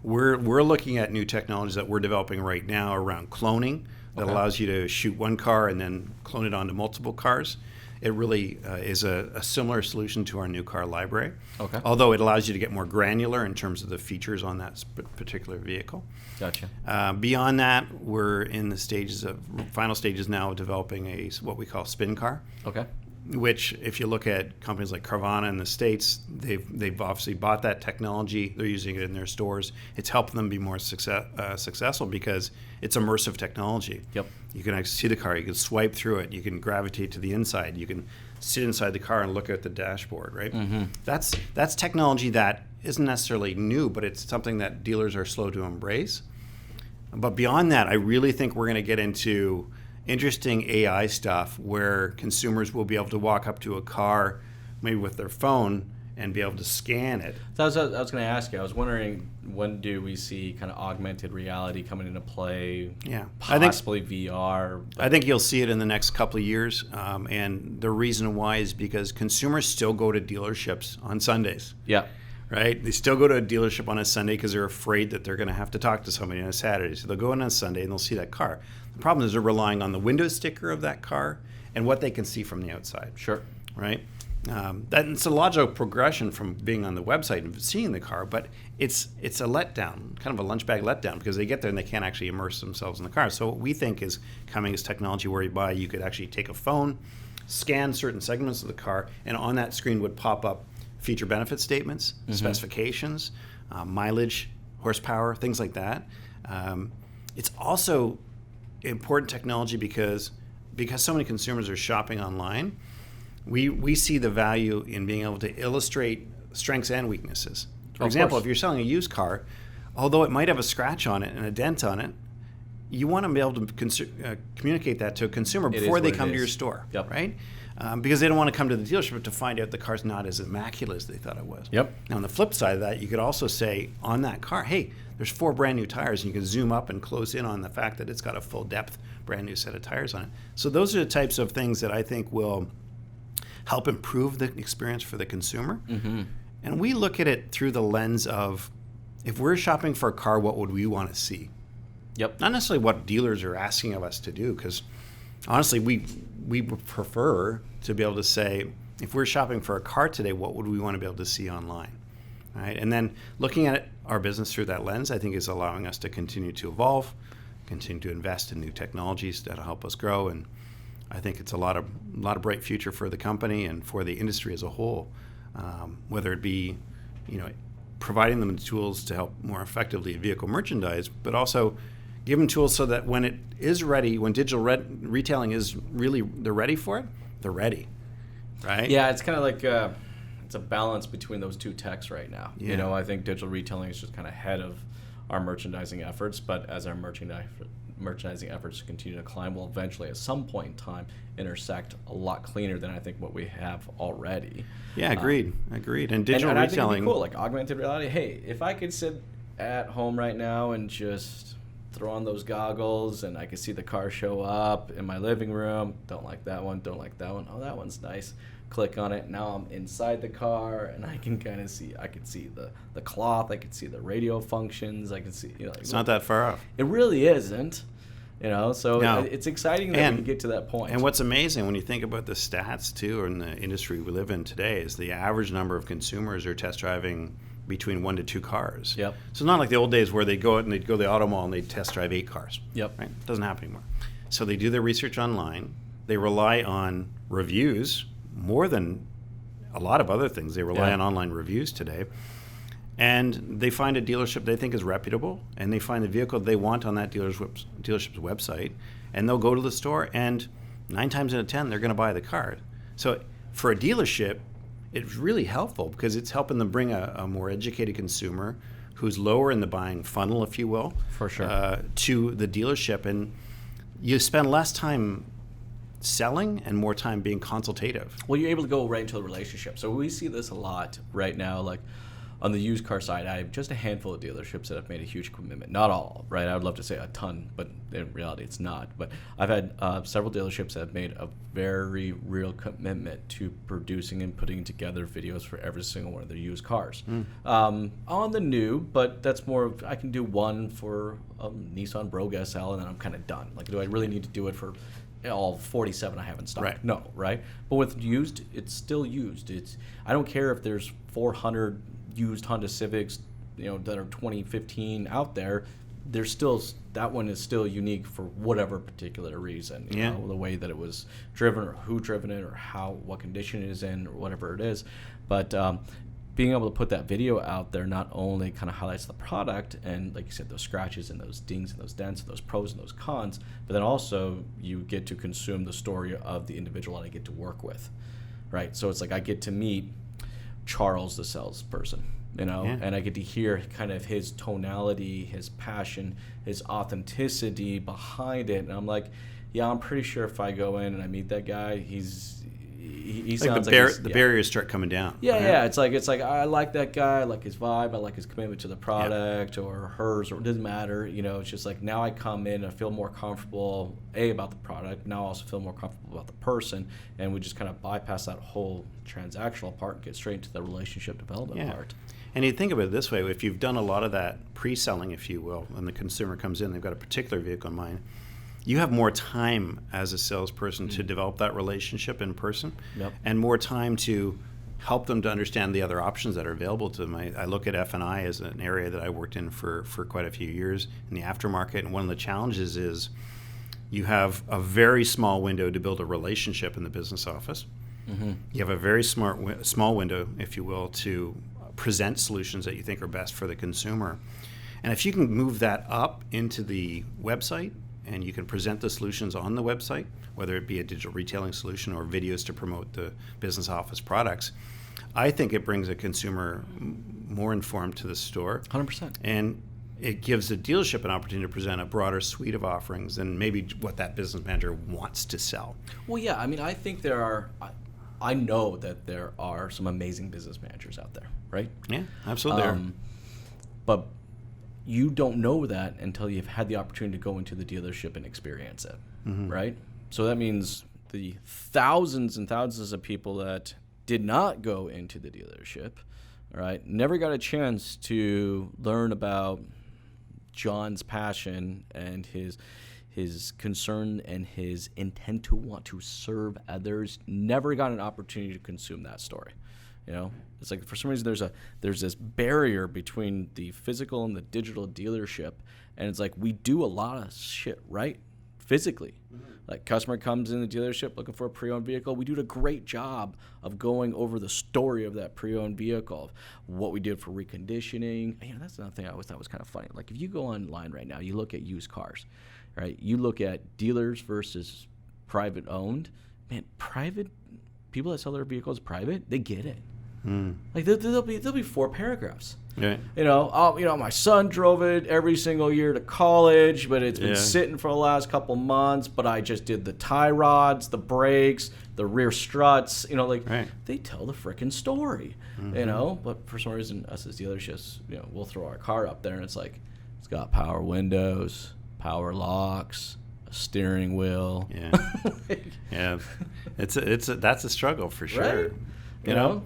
we're looking at new technologies that we're developing right now around cloning that allows you to shoot one car and then clone it onto multiple cars. It really is a similar solution to our new car library, although it allows you to get more granular in terms of the features on that particular vehicle. Gotcha. Beyond that, we're in the final stages now of developing what we call spin car. Okay. Which, if you look at companies like Carvana in the States, they've obviously bought that technology. They're using it in their stores. It's helped them be more successful because it's immersive technology. Yep. You can actually see the car. You can swipe through it. You can gravitate to the inside. You can sit inside the car and look at the dashboard, right? That's technology that isn't necessarily new, but it's something that dealers are slow to embrace. But beyond that, I really think we're going to get into interesting AI stuff where consumers will be able to walk up to a car, maybe with their phone, and be able to scan it. So I was going to ask you. I was wondering, when do we see kind of augmented reality coming into play? Yeah, possibly VR. I think you'll see it in the next couple of years, and the reason why is because consumers still go to dealerships on Sundays. Yeah. Right? They still go to a dealership on a Sunday because they're afraid that they're going to have to talk to somebody on a Saturday. So they'll go in on a Sunday and they'll see that car. The problem is they're relying on the window sticker of that car and what they can see from the outside. Sure. Right? It's a logical progression from being on the website and seeing the car, but it's a letdown, kind of a lunch bag letdown, because they get there and they can't actually immerse themselves in the car. So what we think is coming is technology whereby you could actually take a phone, scan certain segments of the car, and on that screen would pop up feature benefit statements, specifications, mileage, horsepower, things like that. It's also important technology because so many consumers are shopping online. We see the value in being able to illustrate strengths and weaknesses. For example, if you're selling a used car, although it might have a scratch on it and a dent on it, you want to be able to communicate that to a consumer before they come to your store, right? Because they don't want to come to the dealership to find out the car's not as immaculate as they thought it was. Yep. Now, on the flip side of that, you could also say on that car, hey, there's 4 brand new tires, and you can zoom up and close in on the fact that it's got a full depth, brand new set of tires on it. So those are the types of things that I think will help improve the experience for the consumer. And we look at it through the lens of, if we're shopping for a car, what would we want to see? Yep. Not necessarily what dealers are asking of us to do, because honestly, we prefer to be able to say, if we're shopping for a car today, what would we want to be able to see online? Right? And then looking at our business through that lens, I think, is allowing us to continue to evolve, continue to invest in new technologies that'll help us grow. And I think it's a lot of bright future for the company and for the industry as a whole whether it be, providing them tools to help more effectively vehicle merchandise, but also give them tools so that when it is ready, when digital retailing is really, they're ready for it, they're ready, right? Yeah, it's kind of like it's a balance between those two techs right now. Yeah. I think digital retailing is just kind of ahead of our merchandising efforts, but as our merchandising efforts continue to climb, will eventually at some point in time intersect a lot cleaner than I think what we have already. Yeah, agreed. And digital and I retailing, think it'd be cool, like augmented reality. Hey, if I could sit at home right now and just throw on those goggles and I could see the car show up in my living room. Don't like that one. Don't like that one. Oh, that one's nice. Click on it. Now I'm inside the car and I can kind of see. I can see the cloth. I can see the radio functions. I can see. It's not that far off. It really isn't. So No. It's exciting that we can get to that point. And what's amazing when you think about the stats too, in the industry we live in today, is the average number of consumers are test driving between 1 to 2 cars. Yep. So it's not like the old days where they'd go out and they'd go to the auto mall and they'd test drive 8 cars. Yep. Right? It doesn't happen anymore. So they do their research online. They rely on reviews more than a lot of other things. They rely on online reviews today. And they find a dealership they think is reputable, and they find the vehicle they want on that dealership's website, and they'll go to the store, and 9 times out of 10, they're going to buy the car. So for a dealership, it's really helpful because it's helping them bring a more educated consumer who's lower in the buying funnel, if you will, For sure. To the dealership. And you spend less time selling and more time being consultative. Well, you're able to go right into the relationship. So we see this a lot right now, like on the used car side. I have just a handful of dealerships that have made a huge commitment. Not all, right? I would love to say a ton, but in reality it's not. But I've had several dealerships that have made a very real commitment to producing and putting together videos for every single one of their used cars. On the new, but that's more of, I can do one for a Nissan Brogue SL and then I'm kind of done. Like, do I really need to do it for all 47 I have in stock? Right. No, right? But with used, it's still used. I don't care if there's 400 used Honda Civics, that are 2015 out there. There's still, that one is still unique for whatever particular reason. You know, the way that it was driven, or who driven it, or what condition it is in, or whatever it is. But being able to put that video out there not only kind of highlights the product and, like you said, those scratches and those dings and those dents and those pros and those cons, but then also you get to consume the story of the individual that I get to work with, right? So it's like I get to meet Charles, the salesperson, and I get to hear kind of his tonality, his passion, his authenticity behind it. And I'm like, yeah, I'm pretty sure if I go in and I meet that guy, he sounds like the barriers start coming down. Yeah, right? yeah. It's like I like that guy, I like his vibe, I like his commitment to the product or hers, or it doesn't matter. It's just like now I come in, I feel more comfortable about the product. Now I also feel more comfortable about the person, and we just kind of bypass that whole transactional part and get straight into the relationship development part. And you think about it this way: if you've done a lot of that pre-selling, if you will, and the consumer comes in, they've got a particular vehicle in mind, you have more time as a salesperson to develop that relationship in person, and more time to help them to understand the other options that are available to them. I look at F&I as an area that I worked in for quite a few years in the aftermarket, and one of the challenges is you have a very small window to build a relationship in the business office. You have a very small window, if you will, to present solutions that you think are best for the consumer. And if you can move that up into the website, and you can present the solutions on the website, whether it be a digital retailing solution or videos to promote the business office products, I think it brings a consumer more informed to the store. 100%. And it gives the dealership an opportunity to present a broader suite of offerings than maybe what that business manager wants to sell. Well, yeah, I mean, I think I know that there are some amazing business managers out there, right? Yeah, absolutely. But you don't know that until you've had the opportunity to go into the dealership and experience it, right? So that means the thousands and thousands of people that did not go into the dealership, right, never got a chance to learn about John's passion and his concern and his intent to want to serve others, never got an opportunity to consume that story. It's like for some reason there's this barrier between the physical and the digital dealership, and it's like we do a lot of shit right physically. Like, customer comes in the dealership looking for a pre-owned vehicle. We do a great job of going over the story of that pre-owned vehicle, what we did for reconditioning. That's another thing I always thought was kind of funny. Like, if you go online right now, you look at used cars, right? You look at dealers versus private owned. Man, private people that sell their vehicles private, they get it. Like, there'll be 4 paragraphs. Right. My son drove it every single year to college, but it's been sitting for the last couple months. But I just did the tie rods, the brakes, the rear struts. They tell the frickin' story. But for some reason, us as dealerships, we'll throw our car up there and it's like, it's got power windows, power locks, a steering wheel. Yeah, that's a struggle for sure. Right? You know.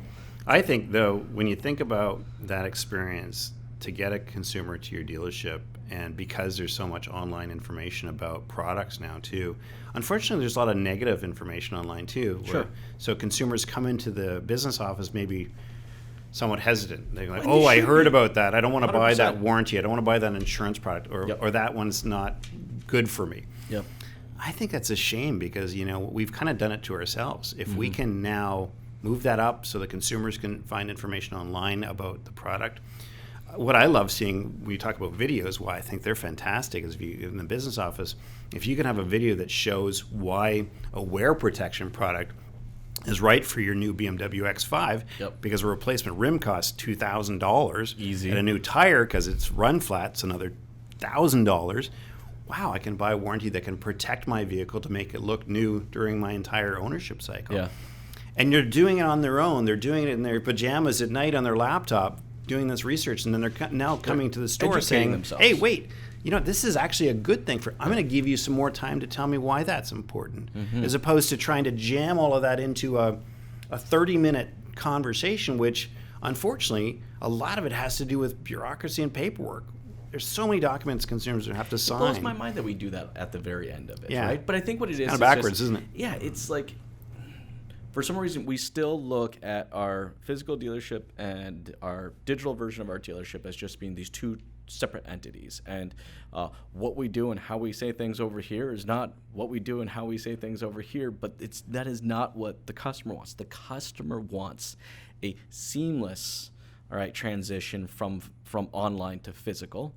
I think, though, when you think about that experience, to get a consumer to your dealership, and because there's so much online information about products now, too, unfortunately, there's a lot of negative information online, too. Sure. So consumers come into the business office maybe somewhat hesitant. They're like, I heard about that. I don't want to buy that warranty. I don't want to buy that insurance product, or that one's not good for me. Yep. I think that's a shame because, we've kind of done it to ourselves. If we can now move that up so the consumers can find information online about the product. What I love seeing, when you talk about videos, why I think they're fantastic is, if you, in the business office, if you can have a video that shows why a wear protection product is right for your new BMW X5, because a replacement rim costs $2,000. Easy. And a new tire, because it's run flat, it's another $1,000. Wow, I can buy a warranty that can protect my vehicle to make it look new during my entire ownership cycle. Yeah. And they're doing it on their own. They're doing it in their pajamas at night on their laptop, doing this research, and then they're now coming to the store saying, themselves. "Hey, wait, this is actually a good thing I'm going to give you some more time to tell me why that's important," as opposed to trying to jam all of that into a 30-minute conversation, which, unfortunately, a lot of it has to do with bureaucracy and paperwork. There's so many documents consumers have to sign. It blows my mind that we do that at the very end of it, right? But I think what it is, kind of backwards, isn't it? Yeah, it's like, for some reason, we still look at our physical dealership and our digital version of our dealership as just being these 2 separate entities. And what we do and how we say things over here is not what we do and how we say things over here, but that is not what the customer wants. The customer wants a seamless, transition from online to physical.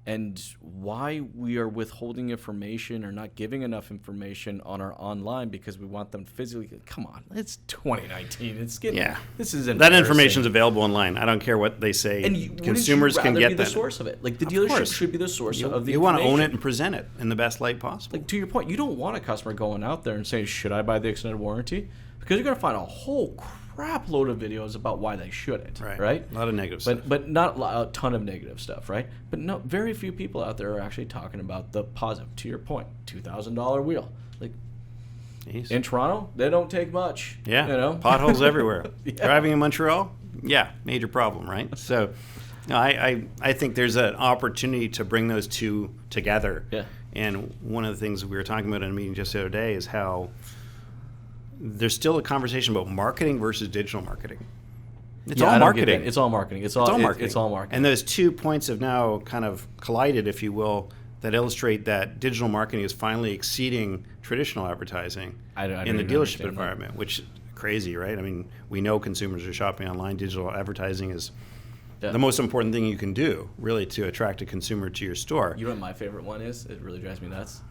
And why we are withholding information or not giving enough information on our online because we want them physically. Come on, it's 2019. It's getting this is that information is available online. I don't care what they say. And consumers can get be that. The source of it. Like, the dealership should be the source of the. You want to own it and present it in the best light possible. Like, to your point, you don't want a customer going out there and saying, "Should I buy the extended warranty?" Because you're going to find a whole crap load of videos about why they shouldn't, right? A lot of negative stuff. But not a ton of negative stuff, right? But no, very few people out there are actually talking about the positive. To your point, $2,000 wheel. Like, in Toronto, they don't take much. Yeah, potholes everywhere. Driving in Montreal, major problem, right? So I think there's an opportunity to bring those 2 together. Yeah. And one of the things we were talking about in a meeting just the other day is how there's still a conversation about marketing versus digital marketing. It's all marketing. It's all marketing. It's all marketing. It's all marketing. And those 2 points have now kind of collided, if you will, that illustrate that digital marketing is finally exceeding traditional advertising in the dealership environment, which is crazy, right? I mean, we know consumers are shopping online. Digital advertising is the most important thing you can do, really, to attract a consumer to your store. You know what my favorite one is? It really drives me nuts.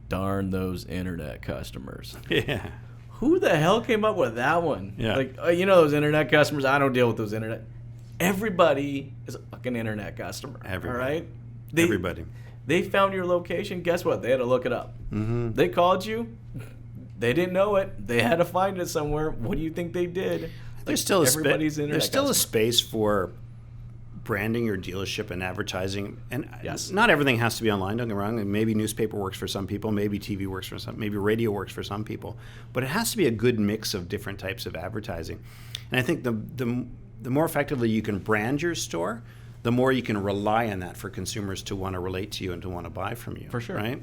Darn those internet customers. Yeah. Who the hell came up with that one? Yeah. Like, those internet customers, I don't deal with those internet. Everybody is a fucking internet customer. Everybody. All right? Everybody. They found your location. Guess what? They had to look it up. Mm-hmm. They called you. They didn't know it. They had to find it somewhere. What do you think they did? There's still a space for branding your dealership and advertising, and not everything has to be online, don't get me wrong. Maybe newspaper works for some people, maybe TV works for some, maybe radio works for some people, but it has to be a good mix of different types of advertising. And I think the more effectively you can brand your store, the more you can rely on that for consumers to want to relate to you and to want to buy from you. For sure. Right?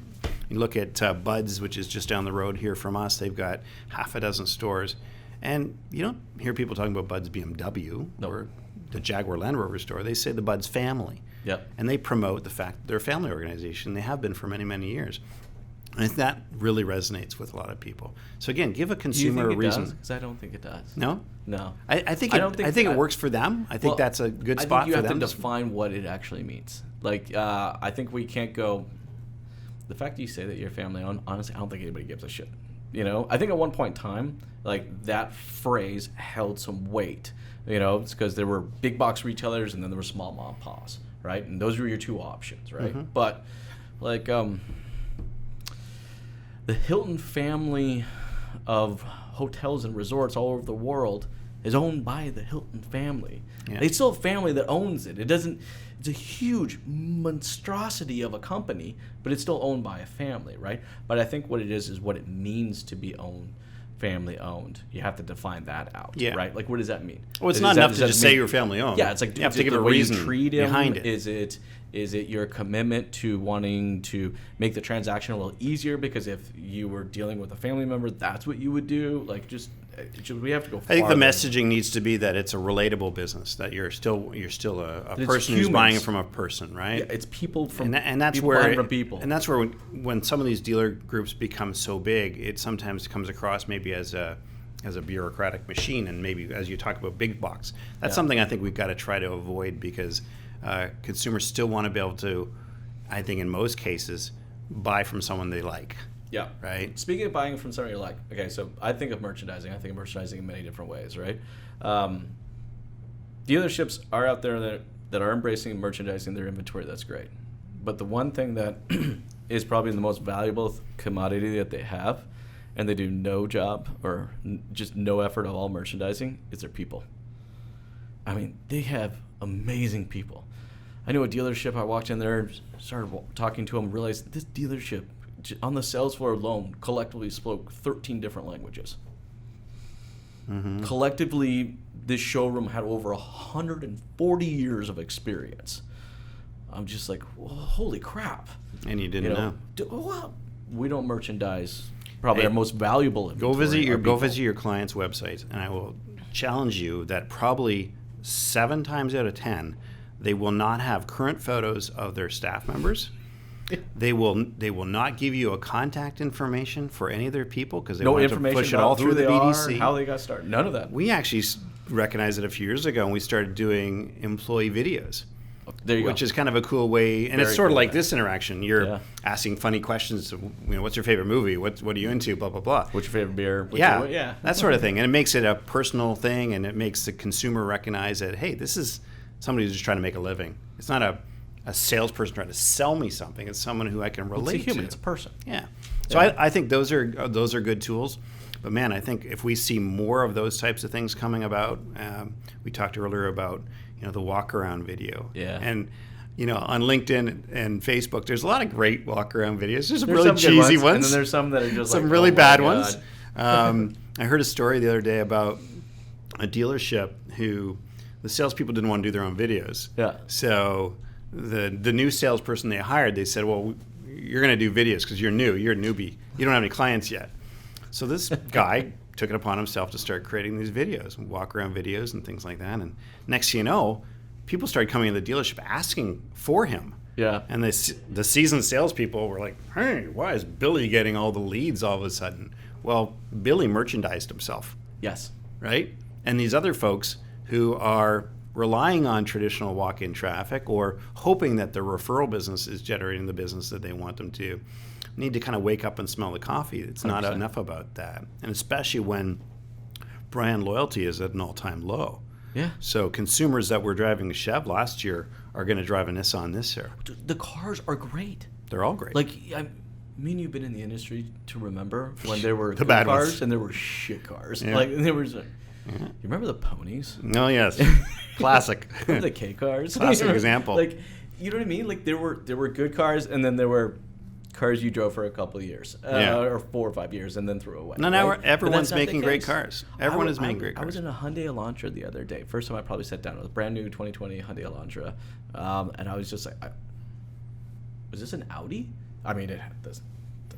You look at Bud's, which is just down the road here from us. They've got 6 stores, and you don't hear people talking about Bud's BMW or the Jaguar Land Rover store. They say the Bud's family. Yep. And they promote the fact that they're a family organization. They have been for many, many years. And that really resonates with a lot of people. So again, give a consumer a reason. Because I don't think it does. No? No. I think it works for them. I think that's a good spot for them. I think you have to define what it actually means. Like, I think we can't go... The fact that you say that you're family owned, honestly, I don't think anybody gives a shit. You know? I think at one point in time, like, that phrase held some weight. You know? It's because there were big box retailers and then there were small mom and pops, right? And those were your two options, right? Mm-hmm. But, like, the Hilton family of hotels and resorts all over the world is owned by the Hilton family. Yeah. It's still a family that owns it. It's a huge monstrosity of a company, but it's still owned by a family, right? But I think what it is what it means to be family owned. You have to define that out, right? Like, what does that mean? Well, it's not enough to just say you're family owned. Yeah, it's like, you have to give a reason behind it. Is it your commitment to wanting to make the transaction a little easier because if you were dealing with a family member, that's what you would do? Like, we have to go farther. I think the messaging needs to be that it's a relatable business, that you're still a person who's buying it from a person, right? Yeah, it's people from and that's people where buying from people. And that's where when some of these dealer groups become so big, it sometimes comes across maybe as a bureaucratic machine, and maybe as you talk about big box. That's something I think we've got to try to avoid because consumers still want to be able to, I think in most cases, buy from someone they like. Yeah. Right? Speaking of buying from someone you like, okay, so I think of merchandising. I think of merchandising in many different ways, right? Dealerships are out there that are embracing merchandising their inventory. That's great. But the one thing that is probably the most valuable commodity that they have, and they do no job or just no effort at all merchandising, is their people. I mean, they have amazing people. I knew a dealership, I walked in there, started talking to them, realized this dealership, on the sales floor alone, collectively spoke 13 different languages. Mm-hmm. Collectively, this showroom had over 140 years of experience. I'm just like, well, holy crap. And you didn't know. Well, we don't merchandise probably our most valuable inventory. Go visit your client's website, and I will challenge you that probably 7 times out of 10, they will not have current photos of their staff members. They will not give you a contact information for any of their people because they want to push it all through the BDC. How they got started. None of that. We actually recognized it a few years ago, and we started doing employee videos. There you go. Which is kind of a cool way, and it's sort of like this interaction. You're asking funny questions. What's your favorite movie? What are you into? Blah blah blah. What's your favorite beer? That sort of thing, and it makes it a personal thing, and it makes the consumer recognize that hey, this is somebody who's just trying to make a living. It's not a salesperson trying to sell me something. It's someone who I can relate to. It's a human. It's a person. Yeah. So I think those are good tools. But man, I think if we see more of those types of things coming about, we talked earlier about the walk around video. Yeah. And on LinkedIn and Facebook, there's a lot of great walk around videos. There's some really cheesy ones, and then there's some that are just some really bad ones. I heard a story the other day about a dealership who the salespeople didn't want to do their own videos. Yeah. So the new salesperson they hired, they said, well, you're going to do videos because you're new. You're a newbie. You don't have any clients yet. So this guy took it upon himself to start creating these videos, walk around videos and things like that. And next thing you know, people started coming into the dealership asking for him. Yeah. And the seasoned salespeople were like, hey, why is Billy getting all the leads all of a sudden? Well, Billy merchandised himself. Yes. Right? And these other folks who are relying on traditional walk-in traffic or hoping that their referral business is generating the business that they want them to need to kind of wake up and smell the coffee. It's 100%. Not enough about that. And especially when brand loyalty is at an all-time low. Yeah. So consumers that were driving a Chev last year are going to drive a Nissan this year. The cars are great. They're all great. Like, me and you've been in the industry to remember when there were the good bad cars ones. And there were shit cars. Yeah. Like, there was... You remember the ponies? Oh, yes. Classic. Remember the K cars? Classic example. Like, you know what I mean? Like, there were good cars, and then there were cars you drove for a couple of years, or 4 or 5 years, and then threw away. Now everyone's making great cars. Everyone is making great cars. I was in a Hyundai Elantra the other day. First time I probably sat down. It was a brand new 2020 Hyundai Elantra, and I was just like, was this an Audi? I mean, it had the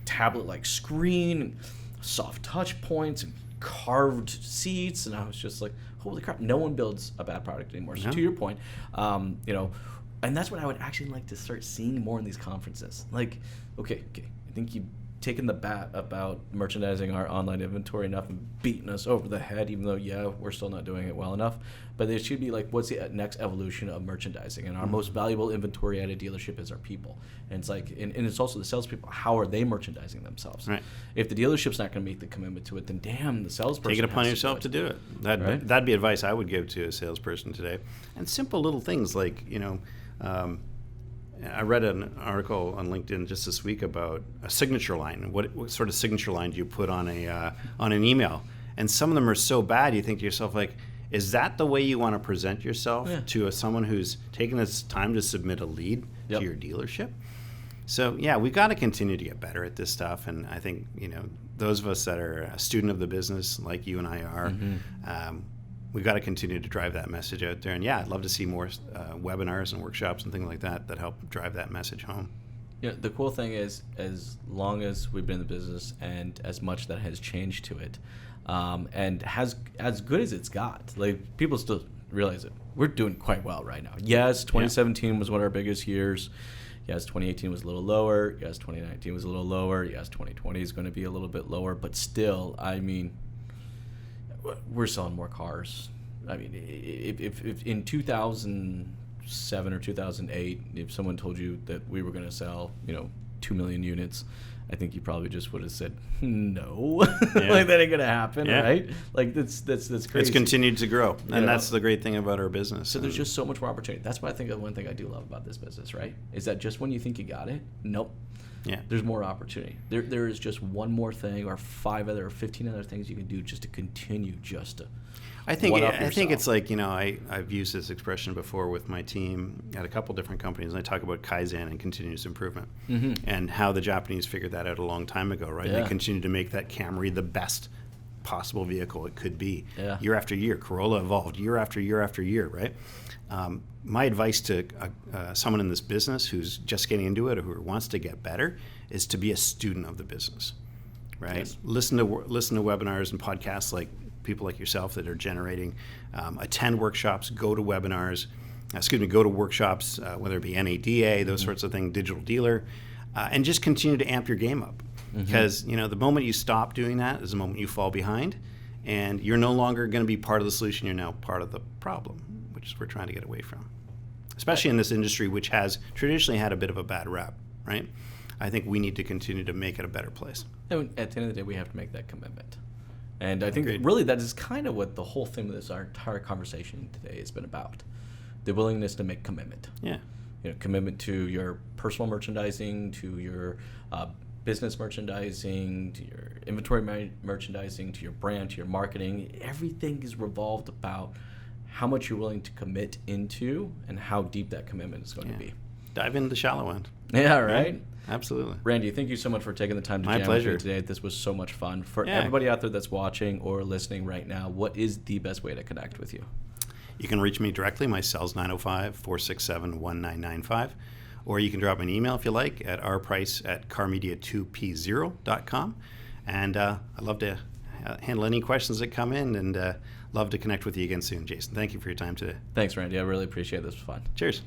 tablet-like screen, and soft touch points, and carved seats, and I was just like, holy crap, no one builds a bad product anymore. So to your point, and that's what I would actually like to start seeing more in these conferences. Like, okay, I think you taken the bat about merchandising our online inventory enough and beaten us over the head, even though, we're still not doing it well enough. But it should be like, what's the next evolution of merchandising? And our most valuable inventory at a dealership is our people. And it's like, and it's also the salespeople. How are they merchandising themselves? Right. If the dealership's not going to make the commitment to it, then damn, the salesperson. Take it upon yourself to do it. That'd be advice I would give to a salesperson today. And simple little things like, I read an article on LinkedIn just this week about a signature line. What sort of signature line do you put on an email? And some of them are so bad, you think to yourself, like, is that the way you want to present yourself to someone who's taken this time to submit a lead to your dealership? So, we've got to continue to get better at this stuff. And I think, those of us that are a student of the business, like you and I are, we've got to continue to drive that message out there. And I'd love to see more webinars and workshops and things like that help drive that message home. The cool thing is, as long as we've been in the business and as much that has changed to it, and has as good as it's got, like, people still realize it. We're doing quite well right now. Yes, 2017 was one of our biggest years. Yes, 2018 was a little lower. Yes, 2019 was a little lower. Yes, 2020 is going to be a little bit lower. But still, I mean, we're selling more cars. I mean, if in 2007 or 2008, if someone told you that we were going to sell, 2 million units, I think you probably just would have said no. Like, that ain't going to happen, right? Like, that's crazy. It's continued to grow, and that's the great thing about our business. So there's just so much more opportunity. That's why I think the one thing I do love about this business, right, is that just when you think you got it, nope. There's more opportunity. There is just one more thing, or 5 other, or 15 other things you can do just to continue just to. I think it's like, I've used this expression before with my team at a couple different companies, and I talk about Kaizen and continuous improvement, and how the Japanese figured that out a long time ago, right? They continue to make that Camry the best possible vehicle it could be. Year after year, Corolla evolved year after year after year, right? My advice to someone in this business who's just getting into it or who wants to get better is to be a student of the business, right? Yes. Listen to webinars and podcasts like people like yourself that are generating, attend workshops, go to webinars, go to workshops, whether it be NADA, those sorts of things, digital dealer, and just continue to amp your game up. Because, the moment you stop doing that is the moment you fall behind, and you're no longer going to be part of the solution, you're now part of the problem, which we're trying to get away from. Especially in this industry, which has traditionally had a bit of a bad rap, right? I think we need to continue to make it a better place. And at the end of the day, we have to make that commitment. And I think really that is kind of what the whole thing of this, our entire conversation today has been about. The willingness to make commitment. Commitment to your personal merchandising, to your business merchandising, to your inventory merchandising, to your brand, to your marketing. Everything is revolved about how much you're willing to commit into and how deep that commitment is going to be. Dive into the shallow end. Yeah, right? Yeah, absolutely. Randy, thank you so much for taking the time to jam with me today. This was so much fun. For everybody out there that's watching or listening right now, what is the best way to connect with you? You can reach me directly. My cell's 905-467-1995. Or you can drop me an email if you like at rprice@carmedia2p0.com. And I'd love to handle any questions that come in, and love to connect with you again soon, Jason. Thank you for your time today. Thanks, Randy. I really appreciate it. This was fun. Cheers.